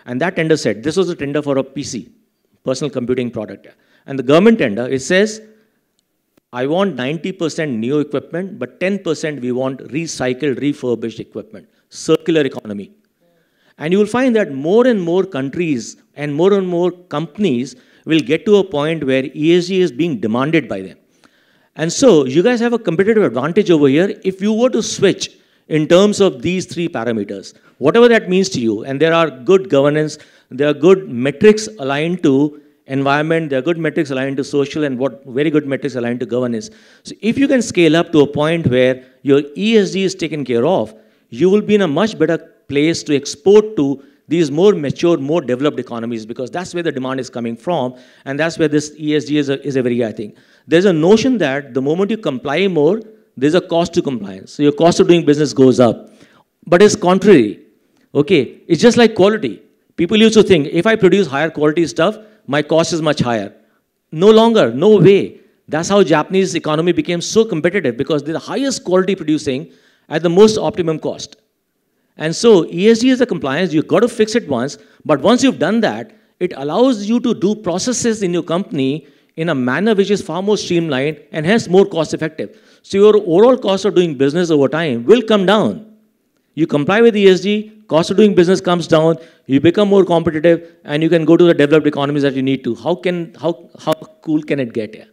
And that tender said, this was a tender for a PC, personal computing product. And the government tender, it says, I want 90% new equipment, but 10% we want recycled, refurbished equipment, circular economy. And you will find that more and more countries and more companies will get to a point where ESG is being demanded by them. And so you guys have a competitive advantage over here if you were to switch in terms of these three parameters, whatever that means to you. And there are good governance, there are good metrics aligned to environment, there are good metrics aligned to social, and very good metrics aligned to governance. So if you can scale up to a point where your ESG is taken care of, you will be in a much better place to export to these more mature, more developed economies, because that's where the demand is coming from, and that's where this ESG is a very high thing. There's a notion that the moment you comply more, there's a cost to compliance. So your cost of doing business goes up. But it's contrary. Okay, it's just like quality. People used to think, if I produce higher quality stuff, my cost is much higher. No longer, no way. That's how Japanese economy became so competitive, because they're the highest quality producing at the most optimum cost. And so ESG is a compliance, you've got to fix it once, but once you've done that, it allows you to do processes in your company in a manner which is far more streamlined and hence more cost effective. So your overall cost of doing business over time will come down. You comply with ESG, cost of doing business comes down, you become more competitive, and you can go to the developed economies that you need to. How cool can it get here?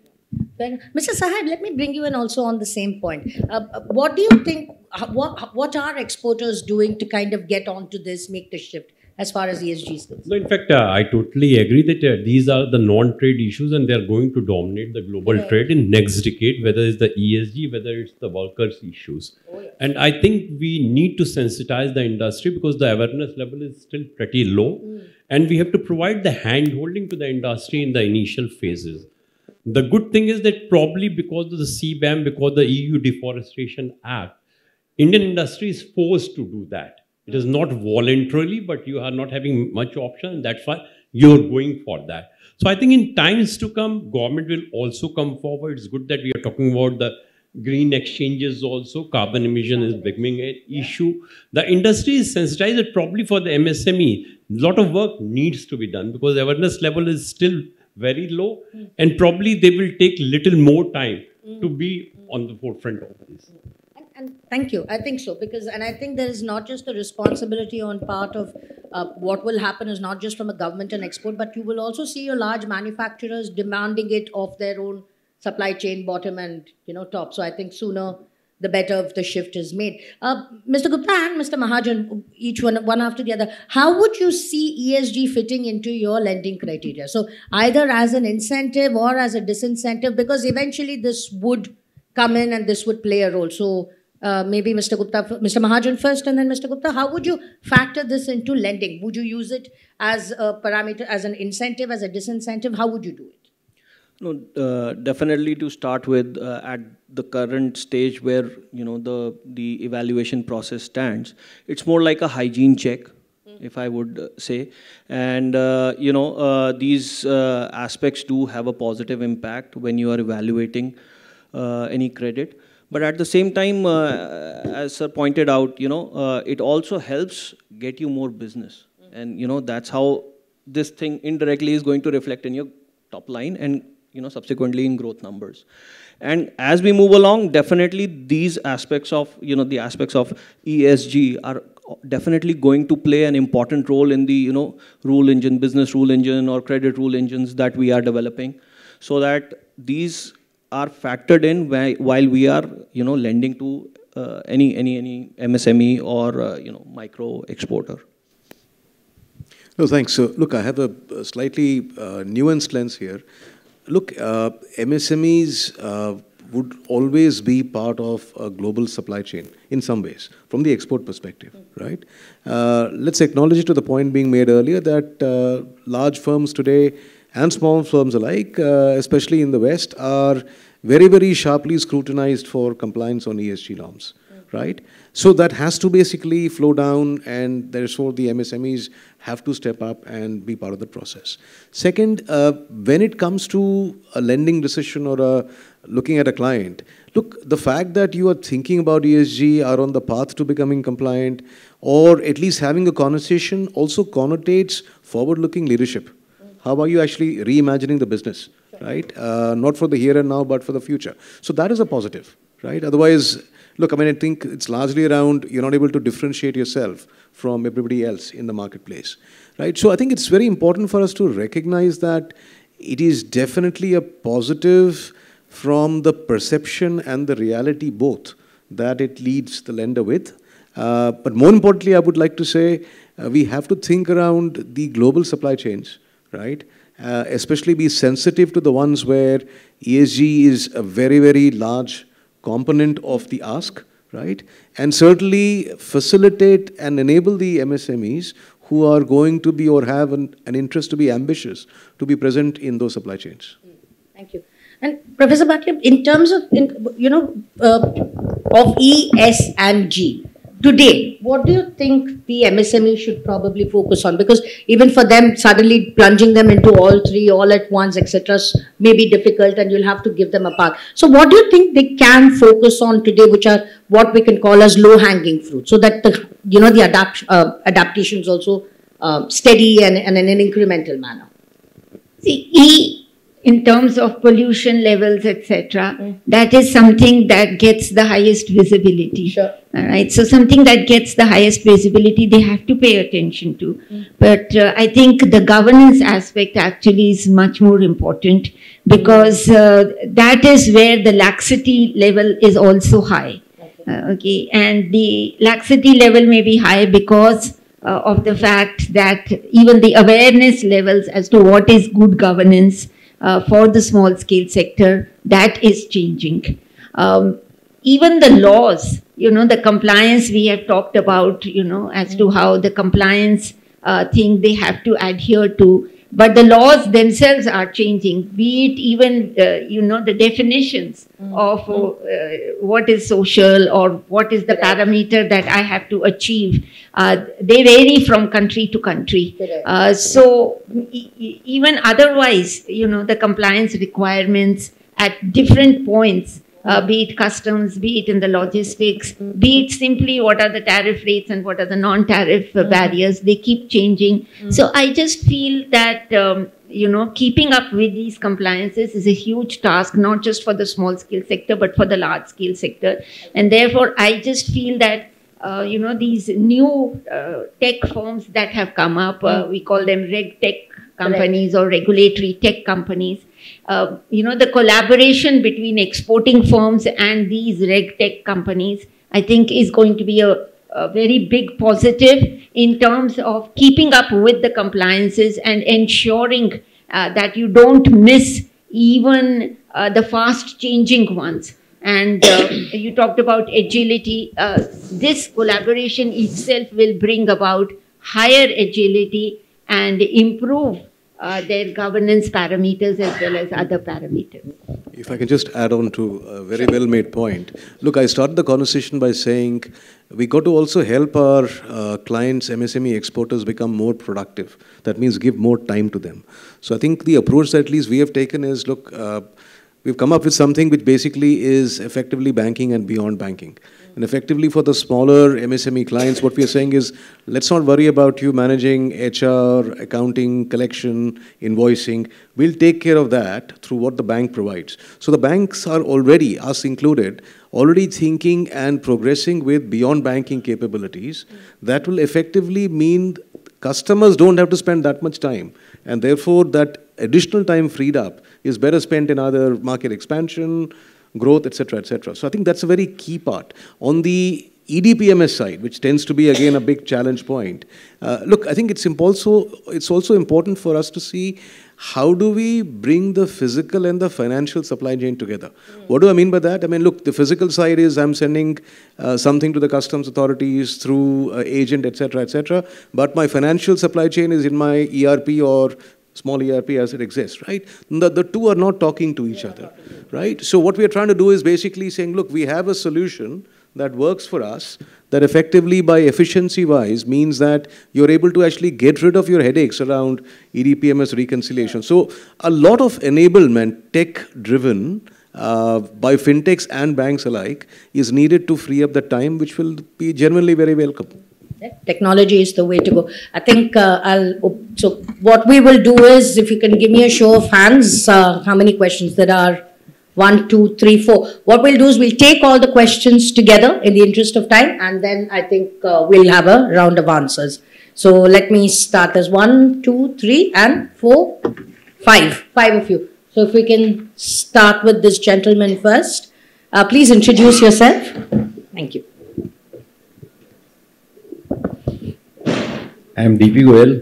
Mr. Sahai, let me bring you in also on the same point. What do you think, what are exporters doing to kind of get onto this, make the shift as far as ESG is concerned? No, in fact, I totally agree that these are the non-trade issues and they're going to dominate the global trade in next decade, whether it's the ESG, whether it's the workers' issues. And I think we need to sensitize the industry because the awareness level is still pretty low. And we have to provide the hand-holding to the industry in the initial phases. The good thing is that probably because of the CBAM, because of the EU Deforestation Act, Indian industry is forced to do that. It is not voluntarily, but you are not having much option, and that's why you're going for that. So I think in times to come, government will also come forward. It's good that we are talking about the green exchanges also. Carbon emission is becoming an issue. The industry is sensitized that probably for the MSME, a lot of work needs to be done because the awareness level is still very low, and probably they will take little more time to be on the forefront of this. And thank you. I think so, and I think there is not just the responsibility on part of what will happen is not just from a government and export, but you will also see your large manufacturers demanding it of their own supply chain, bottom and top. So I think sooner the better if the shift is made. Mr. Gupta and Mr. Mahajan, each one after the other, how would you see ESG fitting into your lending criteria? So either as an incentive or as a disincentive, because eventually this would come in and this would play a role. So maybe Mr. Gupta, Mr. Mahajan first and then Mr. Gupta, how would you factor this into lending? Would you use it as a parameter, as an incentive, as a disincentive? How would you do it? No, definitely to start with, at the current stage where the evaluation process stands, it's more like a hygiene check, if I would say, and these aspects do have a positive impact when you are evaluating any credit. But at the same time, as sir pointed out, it also helps get you more business, and that's how this thing indirectly is going to reflect in your top line and subsequently in growth numbers. And as we move along, definitely these aspects of, the aspects of ESG are definitely going to play an important role in the, rule engine, business rule engine or credit rule engines that we are developing, so that these are factored in while we are, lending to any MSME or, micro exporter. No, thanks. So, look, I have a slightly nuanced lens here. Look, MSMEs would always be part of a global supply chain in some ways, from the export perspective, right? Let's acknowledge it to the point being made earlier that large firms today and small firms alike, especially in the West, are very, very sharply scrutinized for compliance on ESG norms. right? So that has to basically flow down, and therefore the MSMEs have to step up and be part of the process. Second, when it comes to a lending decision or looking at a client, look, the fact that you are thinking about ESG, are on the path to becoming compliant, or at least having a conversation also connotates forward-looking leadership. How are you actually reimagining the business, right? Not for the here and now, but for the future. So that is a positive, right? Otherwise, look, I mean, I think it's largely around you're not able to differentiate yourself from everybody else in the marketplace, right? So I think it's very important for us to recognize that it is definitely a positive from the perception and the reality both that it leads the lender with. But more importantly, I would like to say we have to think around the global supply chains, right? Especially be sensitive to the ones where ESG is a very, very large component of the ask, right? And certainly facilitate and enable the MSMEs who are going to be or have an interest to be ambitious to be present in those supply chains. Thank you. And Professor Bhatia, in terms of, of E, S and G, today, what do you think the MSME should probably focus on? Because even for them, suddenly plunging them into all three, all at once, etc., may be difficult, and you'll have to give them a path. So what do you think they can focus on today, which are what we can call as low-hanging fruit, so that the adaptation is also steady and in an incremental manner? See, E, in terms of pollution levels, etc., that is something that gets the highest visibility. Sure. All right. So something that gets the highest visibility, they have to pay attention to. But I think the governance aspect actually is much more important, because that is where the laxity level is also high. Okay. And the laxity level may be high because of the fact that even the awareness levels as to what is good governance for the small scale sector, that is changing. Even the laws, the compliance we have talked about, as to how the compliance thing they have to adhere to, but the laws themselves are changing, be it even, the definitions of what is social or what is the parameter that I have to achieve. They vary from country to country. So even otherwise, the compliance requirements at different points, be it customs, be it in the logistics, be it simply what are the tariff rates and what are the non-tariff barriers, they keep changing. So I just feel that, keeping up with these compliances is a huge task, not just for the small scale sector, but for the large scale sector. And therefore, I just feel that, these new tech firms that have come up, we call them reg tech companies or regulatory tech companies. The collaboration between exporting firms and these reg tech companies, I think, is going to be a very big positive in terms of keeping up with the compliances and ensuring that you don't miss even the fast changing ones. And you talked about agility. This collaboration itself will bring about higher agility and improve their governance parameters as well as other parameters. If I can just add on to a very well made point. Look, I started the conversation by saying we got to also help our clients, MSME exporters, become more productive. That means give more time to them. So I think the approach that at least we have taken is, look, we've come up with something which basically is effectively banking and beyond banking. And effectively for the smaller MSME clients, what we are saying is, let's not worry about you managing HR, accounting, collection, invoicing. We'll take care of that through what the bank provides. So the banks are already, us included, already thinking and progressing with beyond banking capabilities. That will effectively mean customers don't have to spend that much time. And therefore, that additional time freed up is better spent in either market expansion, growth, etc., etc. So I think that's a very key part. On the EDPMS side, which tends to be, again, a big challenge point, look, I think it's also important for us to see how do we bring the physical and the financial supply chain together. What do I mean by that? I mean, look, the physical side is I'm sending something to the customs authorities through agent, etc., etc. But my financial supply chain is in my ERP or small ERP as it exists, right? The two are not talking to each other, right? So what we are trying to do is basically saying, look, we have a solution that works for us, that effectively by efficiency-wise means that you're able to actually get rid of your headaches around EDPMS reconciliation. So a lot of enablement, tech-driven, by fintechs and banks alike, is needed to free up the time, which will be genuinely very welcome. Technology is the way to go. I think so what we will do is, if you can give me a show of hands, how many questions there are? 1, 2, 3, 4. What we'll do is we'll take all the questions together in the interest of time, and then I think we'll have a round of answers. So let me start. There's 1, 2, 3, and 4, 5. 5 of you. So if we can start with this gentleman first. Please introduce yourself. Thank you. I am D.P. Goel.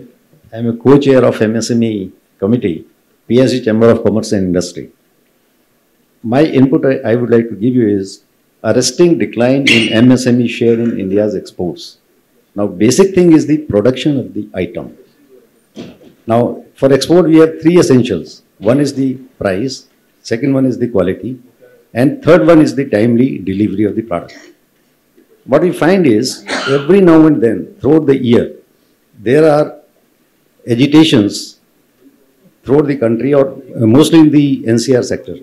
I am a co-chair of MSME Committee, PSC Chamber of Commerce and Industry. My input I would like to give you is arresting decline in MSME share in India's exports. Now, basic thing is the production of the item. Now, for export, we have 3 essentials. One is the price, second one is the quality, and third one is the timely delivery of the product. What we find is, every now and then, throughout the year, there are agitations throughout the country, or mostly in the NCR sector.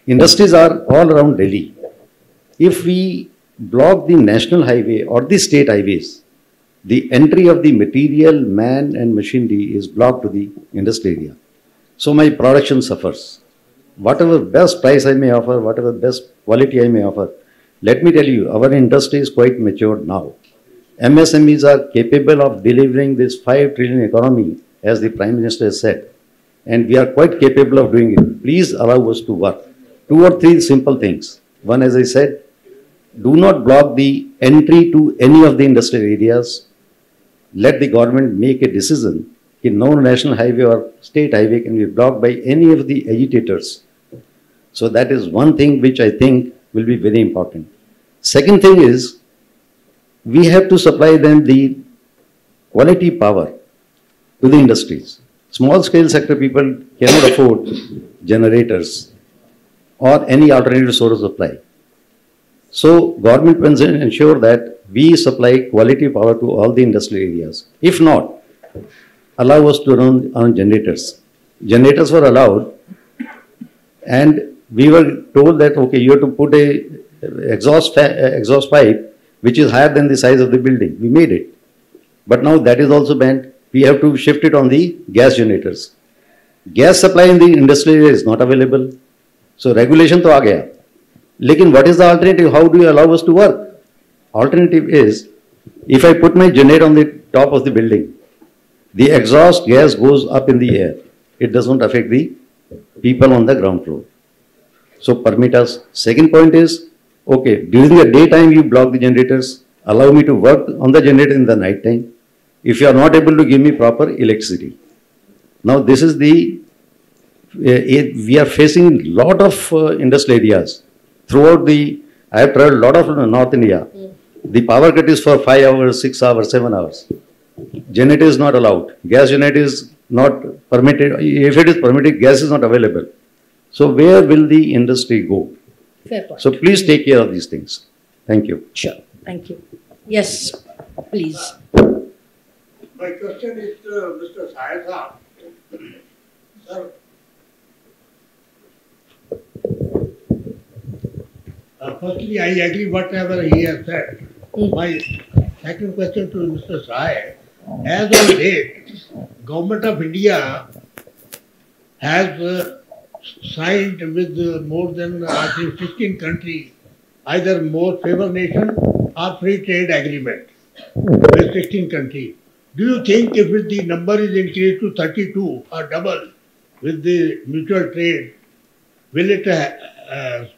Industries are all around Delhi. If we block the national highway or the state highways, the entry of the material, man and machinery is blocked to the industry area. So my production suffers. Whatever best price I may offer, whatever best quality I may offer, let me tell you, our industry is quite matured now. MSMEs are capable of delivering this 5 trillion economy, as the Prime Minister has said. And we are quite capable of doing it. Please allow us to work. 2 or 3 simple things. One, as I said, do not block the entry to any of the industrial areas. Let the government make a decision that no national highway or state highway can be blocked by any of the agitators. So that is one thing which I think will be very important. Second thing is, we have to supply them the quality power to the industries. Small scale sector people cannot afford generators or any alternative source of supply. So government must ensure that we supply quality power to all the industrial areas. If not, allow us to run on generators. Generators were allowed, and we were told that, okay, you have to put a exhaust pipe which is higher than the size of the building. We made it. But now that is also banned. We have to shift it on the gas generators. Gas supply in the industrial area is not available. So regulation to aa gaya. Lekin what is the alternative? How do you allow us to work? Alternative is, if I put my generator on the top of the building, the exhaust gas goes up in the air. It does not affect the people on the ground floor. So permit us. Second point is, okay, during the daytime you block the generators, allow me to work on the generator in the night time. If you are not able to give me proper electricity. Now this is the, we are facing a lot of industrial areas. Throughout the, I have traveled a lot of North India. The power cut is for 5 hours, 6 hours, 7 hours. Generator is not allowed. Gas generator is not permitted. If it is permitted, gas is not available. So where will the industry go? Fair point. So please take care of these things. Thank you. Sure. Thank you. Yes, please. My question is to Mr. Sahai. Sir, firstly, I agree whatever he has said. My second question to Mr. Sahai. As on date, Government of India has signed with more than, I think, 16 countries, either more favored nation or free trade agreement with 16 countries. Do you think if the number is increased to 32 or double with the mutual trade, will it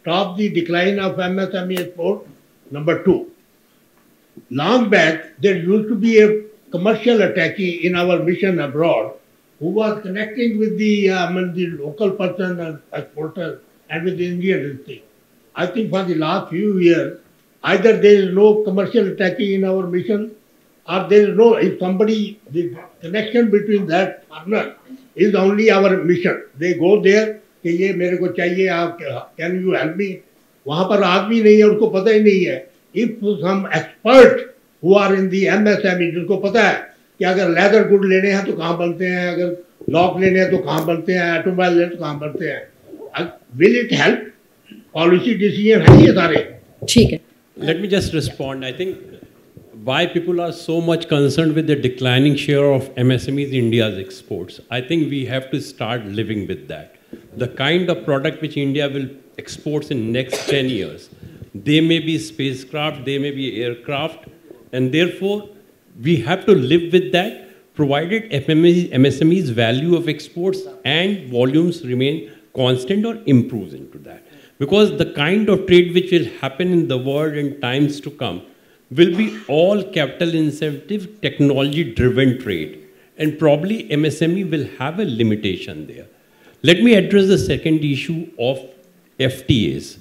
stop the decline of MSME export? Number 2, long back there used to be a commercial attaché in our mission abroad who was connecting with the local person and exporter and with the Indian thing. I think for the last few years, either there is no commercial attaché in our mission, or there is no, if somebody, the connection between that partner is only our mission. They go there, कि ये मेरे को चाहिए, आप, can you help me? वहाँ पर आदमी नहीं है, उसको पता ही नहीं है if some expert who are in the MSME, जिनको पता है कि अगर लेदर गुड लेने हैं तो कहाँ बनते हैं, अगर लॉक लेने हैं तो कहाँ बनते हैं, ऑटोमोबाइल लेने तो कहाँ बनते हैं, will it help? Policy decision है ये सारे. ठीक है. Let me just respond. I think why people are so much concerned with the declining share of MSMEs in India's exports. I think we have to start living with that. The kind of product which India will export in next 10 years, they may be spacecraft, they may be aircraft, and therefore we have to live with that, provided MSMEs value of exports and volumes remain constant or improves into that. Because the kind of trade which will happen in the world in times to come will be all capital incentive, technology driven trade. And probably MSME will have a limitation there. Let me address the second issue of FTAs.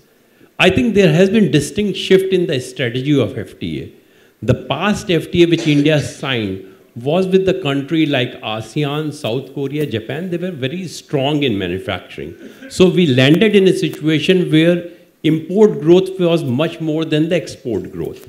I think there has been distinct shift in the strategy of FTA. The past FTA which India signed was with the country like ASEAN, South Korea, Japan. They were very strong in manufacturing. So we landed in a situation where import growth was much more than the export growth.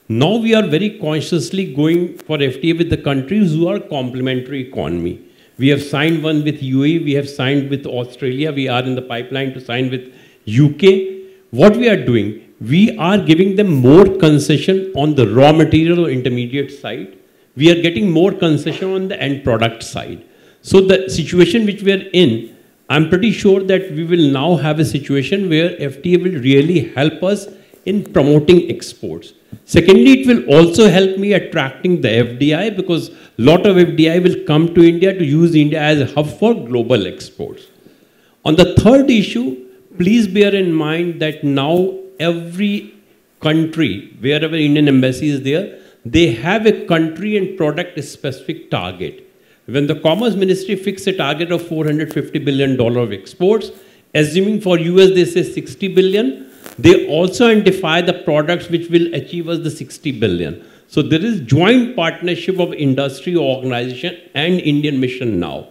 Now we are very consciously going for FTA with the countries who are complementary economy. We have signed one with UAE, we have signed with Australia, we are in the pipeline to sign with UK. What we are doing, we are giving them more concession on the raw material or intermediate side. We are getting more concession on the end product side. So the situation which we are in, I'm pretty sure that we will now have a situation where FTA will really help us in promoting exports. Secondly, it will also help me attracting the FDI, because a lot of FDI will come to India to use India as a hub for global exports. On the third issue, please bear in mind that now every country, wherever Indian embassy is there, they have a country and product specific target. When the Commerce Ministry fixed a target of $450 billion of exports, assuming for US they say 60 billion, they also identify the products which will achieve us the 60 billion. So there is joint partnership of industry, organization and Indian mission now.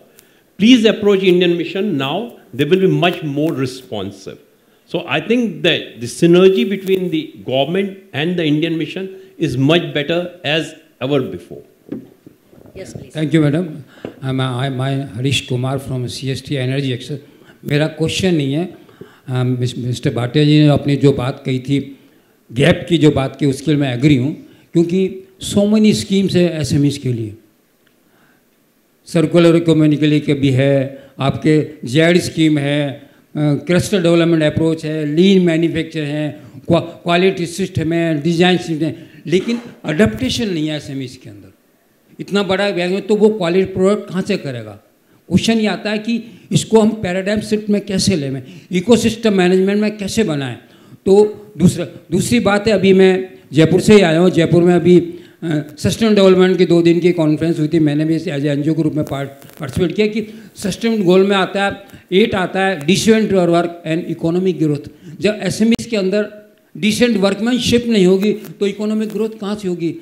Please approach Indian mission now, they will be much more responsive. So I think that the synergy between the government and the Indian mission is much better as ever before. Yes, please. Thank you, madam. I'm Harish Kumar from CST Energy Access. मेरा question नहीं है, mister Bhatia जी ने अपनी जो बात कही थी, gap की जो बात की, उसके लिए मैं एग्री हूँ, क्योंकि सो मेनी स्कीम्स है एसएमईज के लिए, सर्कुलर इकोनॉमी के लिए भी है, आपके जेड स्कीम है, क्लस्टर डेवलपमेंट अप्रोच है, लीन मैन्युफैक्चर है, क्वालिटी सिस्टम है, डिजाइन सिस्टम है, लेकिन अडेप्टेशन नहीं है एसएमईज के अंदर। इतना बड़ा बैंक में तो वो क्वालिटी प्रोडक्ट कहाँ से करेगा? क्वेश्चन ये आता है कि इसको हम पैराडाइम शिफ्ट में कैसे लें, इकोसिस्टम मैनेजमेंट में कैसे बनाएं। तो दूसरी बात है, अभी मैं जयपुर से ही आया हूँ, जयपुर में अभी सस्टेनेबल डेवलपमेंट की 2 दिन की कॉन्फ्रेंस हुई थी, मैंने भी एज एनजीओ के रूप में पार्टिसिपेट किया कि सस्टेनेबल गोल में आता है 8 आता है decent work and economic growth. जब एसएमईज के अंदर डिसेंट वर्कमैनशिप नहीं होगी तो इकोनॉमिक ग्रोथ कहाँ से होगी?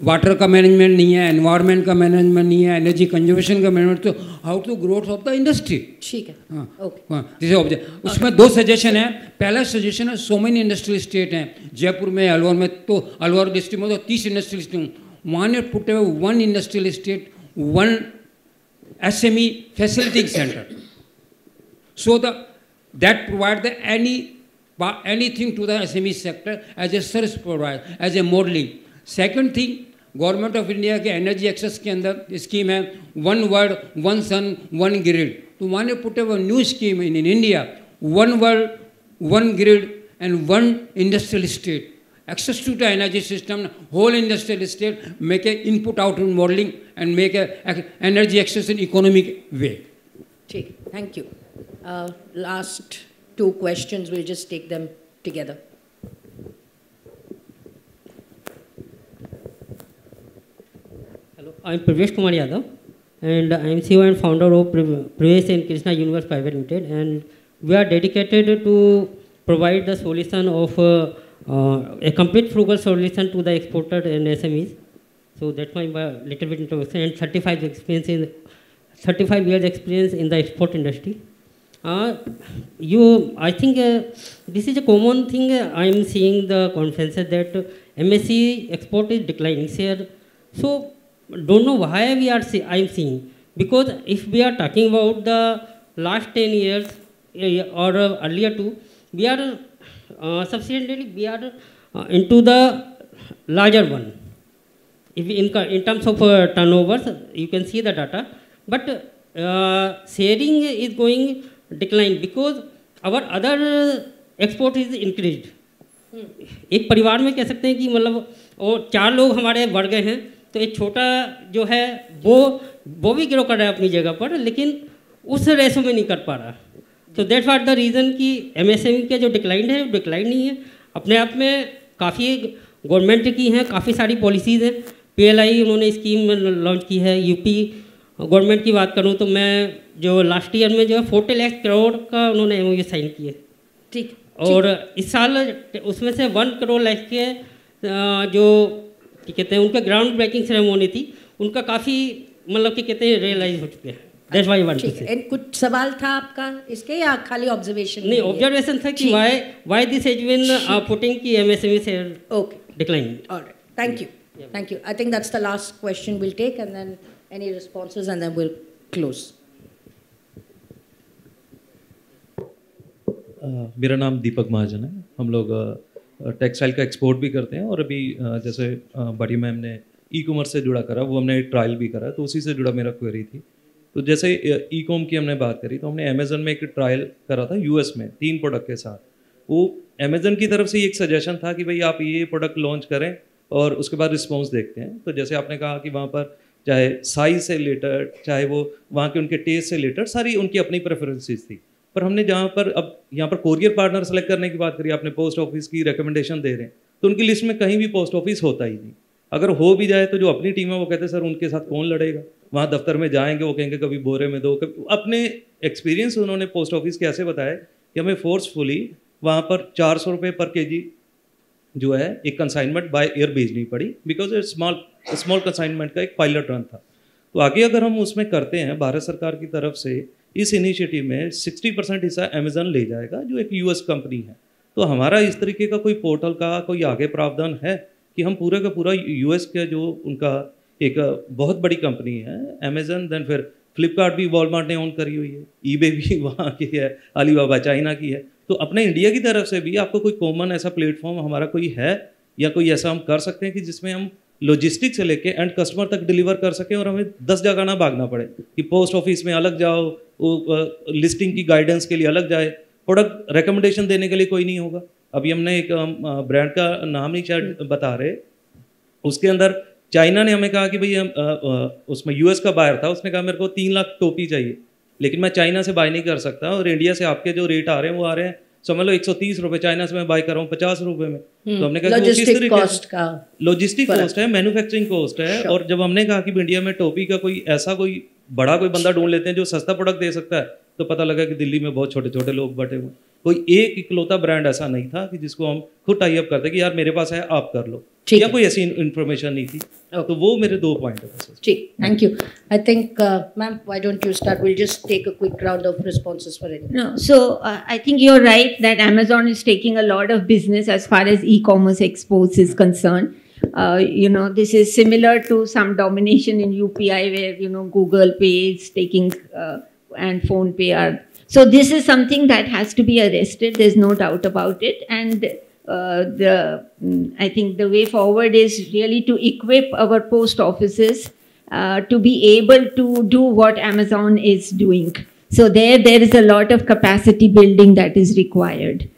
वाटर का मैनेजमेंट नहीं है, एनवायरनमेंट का मैनेजमेंट नहीं है, एनर्जी कंजर्वेशन का मैनेजमेंट, तो how to growth of the industry. ठीक है, हाँ ओके। जैसे ऑब्जेक्ट उसमें 2 सजेशन है। पहला सजेशन है, सो मेनी इंडस्ट्रियल स्टेट हैं, जयपुर में, अलवर में, तो अलवर डिस्ट्रिक्ट में तो 30 industrial state, one it put away 1 industrial state, 1 SME facilitating center, so that provide the anything to the SME sector as a service provider, as a modeling. Second thing, government of India के energy access के अंदर scheme है 1 world 1 सन 1 grid. तो one put a new scheme in India, 1 world 1 grid and 1 industrial state, access to the energy system, whole industrial state, make a input-output modeling and make a energy access in economic way. Thank you. Last 2 questions, we'll just take them together. Hello, I'm Pravesh Kumar Yadav, and I'm CEO and founder of Pravesh and Krishna Universe Private Limited, and we are dedicated to provide the solution of a complete frugal solution to the exporter and SMEs. So that's my little bit introduction, and 35 years experience in the export industry. I think this is a common thing. I am seeing the consensus that MSC export is declining here. So don't know why I am seeing, because if we are talking about the last 10 years or earlier too, we are subsequently we are into the larger one. If in terms of turnovers, you can see the data, but sharing is going decline because our other export is increased. एक परिवार में कह सकते हैं कि मतलब और 4 लोग हमारे बढ़ गए हैं, तो एक छोटा जो है वो भी ग्रो कर रहा है अपनी जगह पर, लेकिन उस रेशो में नहीं कर पा रहा. तो दैट्स व्हाट द रीज़न कि MSME के जो डिक्लाइन है, डिक्लाइन नहीं है. अपने आप में काफ़ी गवर्नमेंट की हैं, काफ़ी सारी पॉलिसीज़ हैं. PLI उन्होंने स्कीम लॉन्च की है. यूपी गवर्नमेंट की बात करूं तो मैं जो लास्ट ईयर में जो है 40 लाख करोड़ का उन्होंने MOU साइन किए. ठीक. और इस साल उसमें से 1 करोड़ लाख के जो कहते हैं उनका ग्राउंड ब्रेकिंग सेरेमनी थी, उनका काफ़ी मतलब कि कहते हैं रियलाइज हो चुके हैं. That's why I want to say. कुछ सवाल था आपका इसके या खाली ऑब्जर्वेशन? नहीं, ऑब्जर्वेशन था कि why this has been putting की MSME से decline. Alright, thank you. Thank you. I think that's the last question we'll take, and then any responses, and then we'll close. मेरा नाम दीपक महाजन है. हम लोग टेक्सटाइल का एक्सपोर्ट भी करते हैं, और अभी जैसे भाटिया मैम ने ई-कॉमर्स से जुड़ा करा, वो हमने एक ट्रायल भी करा, तो उसी से जुड़ा मेरा क्वेरी थी. तो जैसे ई-कॉम की हमने बात करी, तो हमने अमेजन में एक ट्रायल करा था US में 3 प्रोडक्ट के साथ. वो अमेजन की तरफ से एक सजेशन था कि भाई आप ये प्रोडक्ट लॉन्च करें और उसके बाद रिस्पॉन्स देखते हैं. तो जैसे आपने कहा कि वहाँ पर चाहे साइज से रिलेटेड, चाहे वो वहाँ के उनके टेस्ट से रिलेटेड, सारी उनकी अपनी प्रेफरेंसेस थी. पर हमने जहाँ पर अब यहाँ पर कोरियर पार्टनर सेलेक्ट करने की बात करी, आपने पोस्ट ऑफिस की रिकमेंडेशन दे रहे हैं, तो उनकी लिस्ट में कहीं भी पोस्ट ऑफिस होता ही नहीं. अगर हो भी जाए तो जो अपनी टीम है वो कहते हैं सर उनके साथ कौन लड़ेगा. वहाँ दफ्तर में जाएंगे, वो कहेंगे कभी बोरे में दो, कभी अपने एक्सपीरियंस उन्होंने पोस्ट ऑफिस के ऐसे बताया कि हमें फोर्सफुली वहाँ पर 400 रुपये पर kg जो है एक कंसाइनमेंट बाय एयर भेजनी पड़ी, बिकॉज स्मॉल कंसाइनमेंट का एक पायलट रन था. तो आगे अगर हम उसमें करते हैं, भारत सरकार की तरफ से इस इनिशिएटिव में 60% हिस्सा अमेजन ले जाएगा, जो एक US कंपनी है. तो हमारा इस तरीके का कोई पोर्टल का कोई आगे प्रावधान है कि हम पूरे का पूरा US के जो उनका एक बहुत बड़ी कंपनी है अमेजन, देन फिर फ्लिपकार्ट भी वॉलमार्ट ने ऑन करी हुई है, eBay भी वहाँ की है, अलीबाबा चाइना की है. तो अपने इंडिया की तरफ से भी आपको कोई कॉमन ऐसा प्लेटफॉर्म हमारा कोई है, या कोई ऐसा हम कर सकते हैं कि जिसमें हम लॉजिस्टिक्स से लेके एंड कस्टमर तक डिलीवर कर सकें, और हमें 10 जगह ना भागना पड़े कि पोस्ट ऑफिस में अलग जाओ, वो लिस्टिंग की गाइडेंस के लिए अलग जाए, प्रोडक्ट रिकमेंडेशन देने के लिए कोई नहीं होगा. अभी हमने एक ब्रांड का नाम नहीं शायद बता रहे, उसके अंदर चाइना ने हमें कहा कि भाई उसमें US का बायर था, उसने कहा मेरे को 3 लाख टोपी चाहिए, लेकिन मैं चाइना से बाय नहीं कर सकता, और इंडिया से आपके जो रेट आ रहे हैं वो आ रहे हैं समझ लो 130 रुपये, चाइना से मैं बाय कर रहा हूँ 50 रुपये में. तो हमने कहा लॉजिस्टिक कॉस्ट है, मैन्युफैक्चरिंग कॉस्ट है. और जब हमने कहा कि इंडिया में टोपी का कोई ऐसा कोई बड़ा कोई बंदा ढूंढ लेते हैं जो सस्ता प्रोडक्ट दे सकता है, तो पता लगा कि दिल्ली में बहुत छोटे छोटे लोग बैठे हुए. कोई एक इकलौता ब्रांड ऐसा नहीं था कि जिसको हम खुद टाई अप करते कि यार मेरे पास है आप कर लो, या कोई ऐसी इन्फॉर्मेशन नहीं थी. तो वो मेरे 2 पॉइंट है. ठीक, thank you. I think ma'am, why don't you start? Will just take a quick round of responses for it. No, so I think you're right that Amazon is taking a lot of business as far as e-commerce exports is concerned. This is similar to some domination in UPI where Google Pay is taking and Phone Pay are. So this is something that has to be arrested. There's no doubt about it. And I think the way forward is really to equip our post offices to be able to do what Amazon is doing. So there is a lot of capacity building that is required.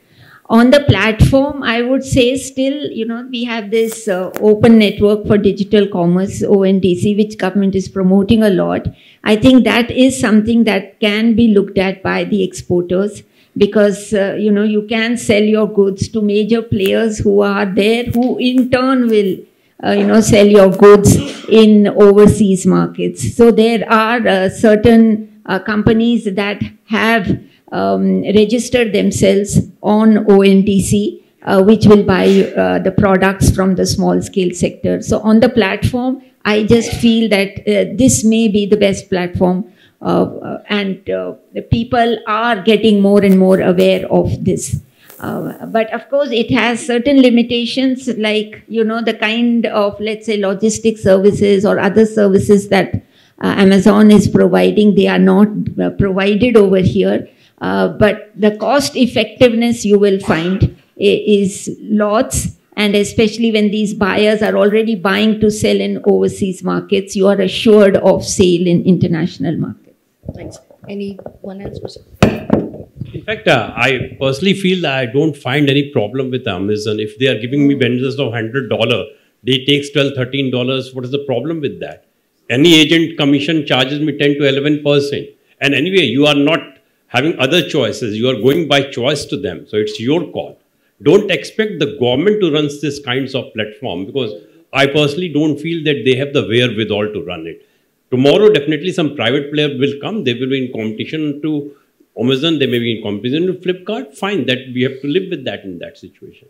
On the platform, I would say still, we have this open network for digital commerce, ONDC, which government is promoting a lot. I think that is something that can be looked at by the exporters, because, you can sell your goods to major players who are there, who in turn will, sell your goods in overseas markets. So there are certain companies that have register themselves on ONDC, which will buy the products from the small scale sector. So on the platform, I just feel that this may be the best platform and the people are getting more and more aware of this. But of course, it has certain limitations, like, the kind of, let's say, logistic services or other services that Amazon is providing. They are not provided over here. But the cost effectiveness you will find is lots. And especially when these buyers are already buying to sell in overseas markets, you are assured of sale in international markets. Thanks. Anyone else? In fact, I personally feel that I don't find any problem with Amazon. If they are giving me benefits of $100, they takes $12, $13. What is the problem with that? Any agent commission charges me 10 to 11%. And anyway, you are not having other choices. You are going by choice to them. So it's your call. Don't expect the government to run this kinds of platform, because I personally don't feel that they have the wherewithal to run it. Tomorrow, definitely some private player will come. They will be in competition to Amazon. They may be in competition to Flipkart. Fine, that we have to live with that in that situation.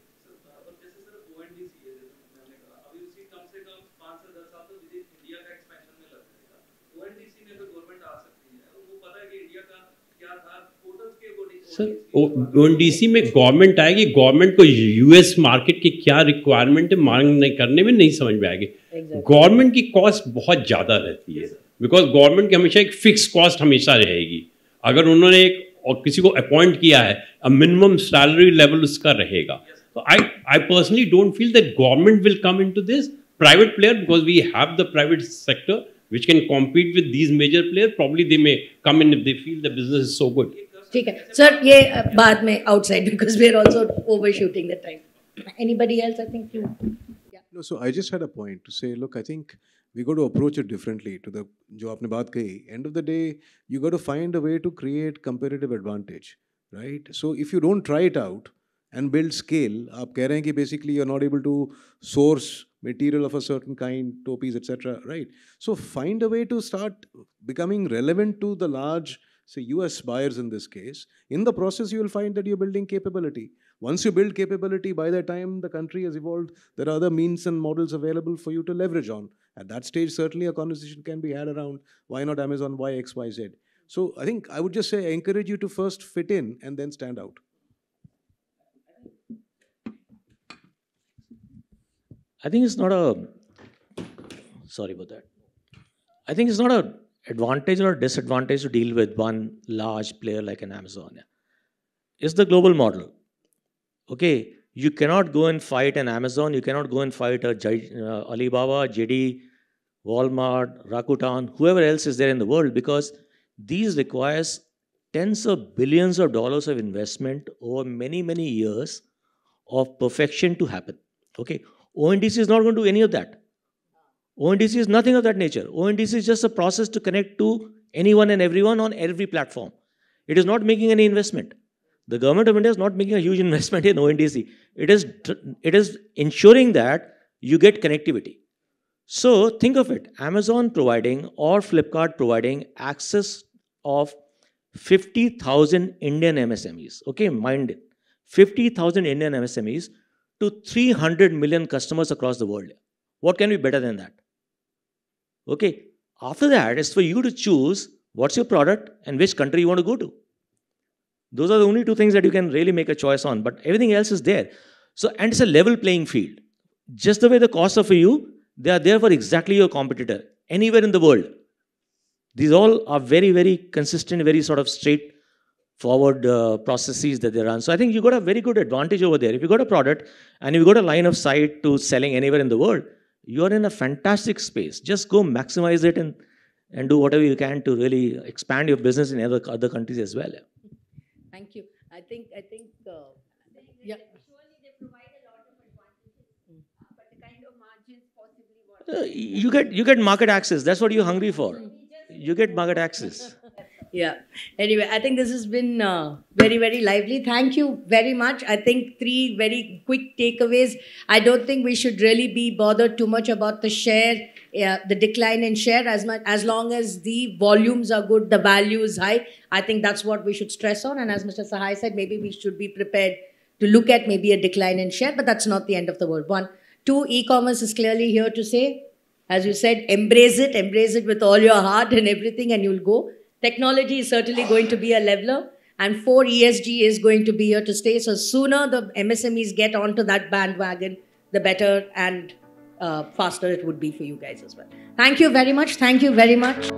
Sir ONDC में government आएगी, government को US market की क्या requirement है मांग करने में नहीं समझ में आएगी. गवर्नमेंट की कॉस्ट बहुत ज़्यादा रहती है, बिकॉज गवर्नमेंट की हमेशा एक फिक्स कॉस्ट हमेशा रहेगी. अगर उन्होंने एक और किसी को अपॉइंट किया है, मिनिमम सैलरी लेवल उसका रहेगा. तो I personally don't feel that government will come into this. Private player, because we have the private sector which can compete with these major players, probably they may come in if they feel the business is so good. ठीक है sir, ये बाद में outside because we are also overshooting the time. Anybody else? I think you. Yeah. No, so I just had a point to say. Look, I think we got to approach it differently. To the जो आपने बात कही, end of the day, you got to find a way to create competitive advantage, right? So if you don't try it out and build scale, आप कह रहे हैं कि basically you're not able to source material of a certain kind, topis, etc., right? So find a way to start becoming relevant to the large, say, US buyers in this case. In the process, you will find that you're building capability. Once you build capability, by the time the country has evolved, there are other means and models available for you to leverage on. At that stage, certainly a conversation can be had around why not Amazon, why X, Y, Z. So I think I would just say I encourage you to first fit in and then stand out. I think it's not a, sorry about that. I think it's not an advantage or a disadvantage to deal with one large player like an Amazon. It's the global model. Okay, you cannot go and fight an Amazon, you cannot go and fight a Alibaba, JD, Walmart, Rakuten, whoever else is there in the world, because these requires tens of billions of dollars of investment over many, many years of perfection to happen. Okay. ONDC is not going to do any of that. ONDC is nothing of that nature. ONDC is just a process to connect to anyone and everyone on every platform. It is not making any investment. The government of India is not making a huge investment in ONDC. It is ensuring that you get connectivity. So think of it, Amazon providing or Flipkart providing access of 50,000 Indian MSMEs. Okay, mind it. 50,000 Indian MSMEs to 300 million customers across the world. What can be better than that? Okay. After that, it's for you to choose what's your product and which country you want to go to. Those are the only two things that you can really make a choice on, but everything else is there. So, and it's a level playing field. Just the way the costs are for you, they are there for exactly your competitor, anywhere in the world. These all are very, very consistent, very sort of straightforward processes that they run. So I think you got a very good advantage over there. If you got a product and you've got a line of sight to selling anywhere in the world, you're in a fantastic space. Just go maximize it and do whatever you can to really expand your business in other countries as well. Thank you. I think yeah. Surely they provide a lot of advantages, but the kind of margins possibly what? You get market access. That's what you're hungry for. You get market access. Yeah. Anyway, I think this has been very, very lively. Thank you very much. I think 3 very quick takeaways. I don't think we should really be bothered too much about the share, the decline in share, as long as the volumes are good, the value is high. I think that's what we should stress on. And as Mr. Sahai said, maybe we should be prepared to look at maybe a decline in share, but that's not the end of the world. 1. 2, e-commerce is clearly here to say, as you said, embrace it with all your heart and everything, and you'll go. Technology is certainly going to be a leveler, and 4 ESG is going to be here to stay. So sooner the MSMEs get onto that bandwagon, the better and faster it would be for you guys as well. Thank you very much. Thank you very much.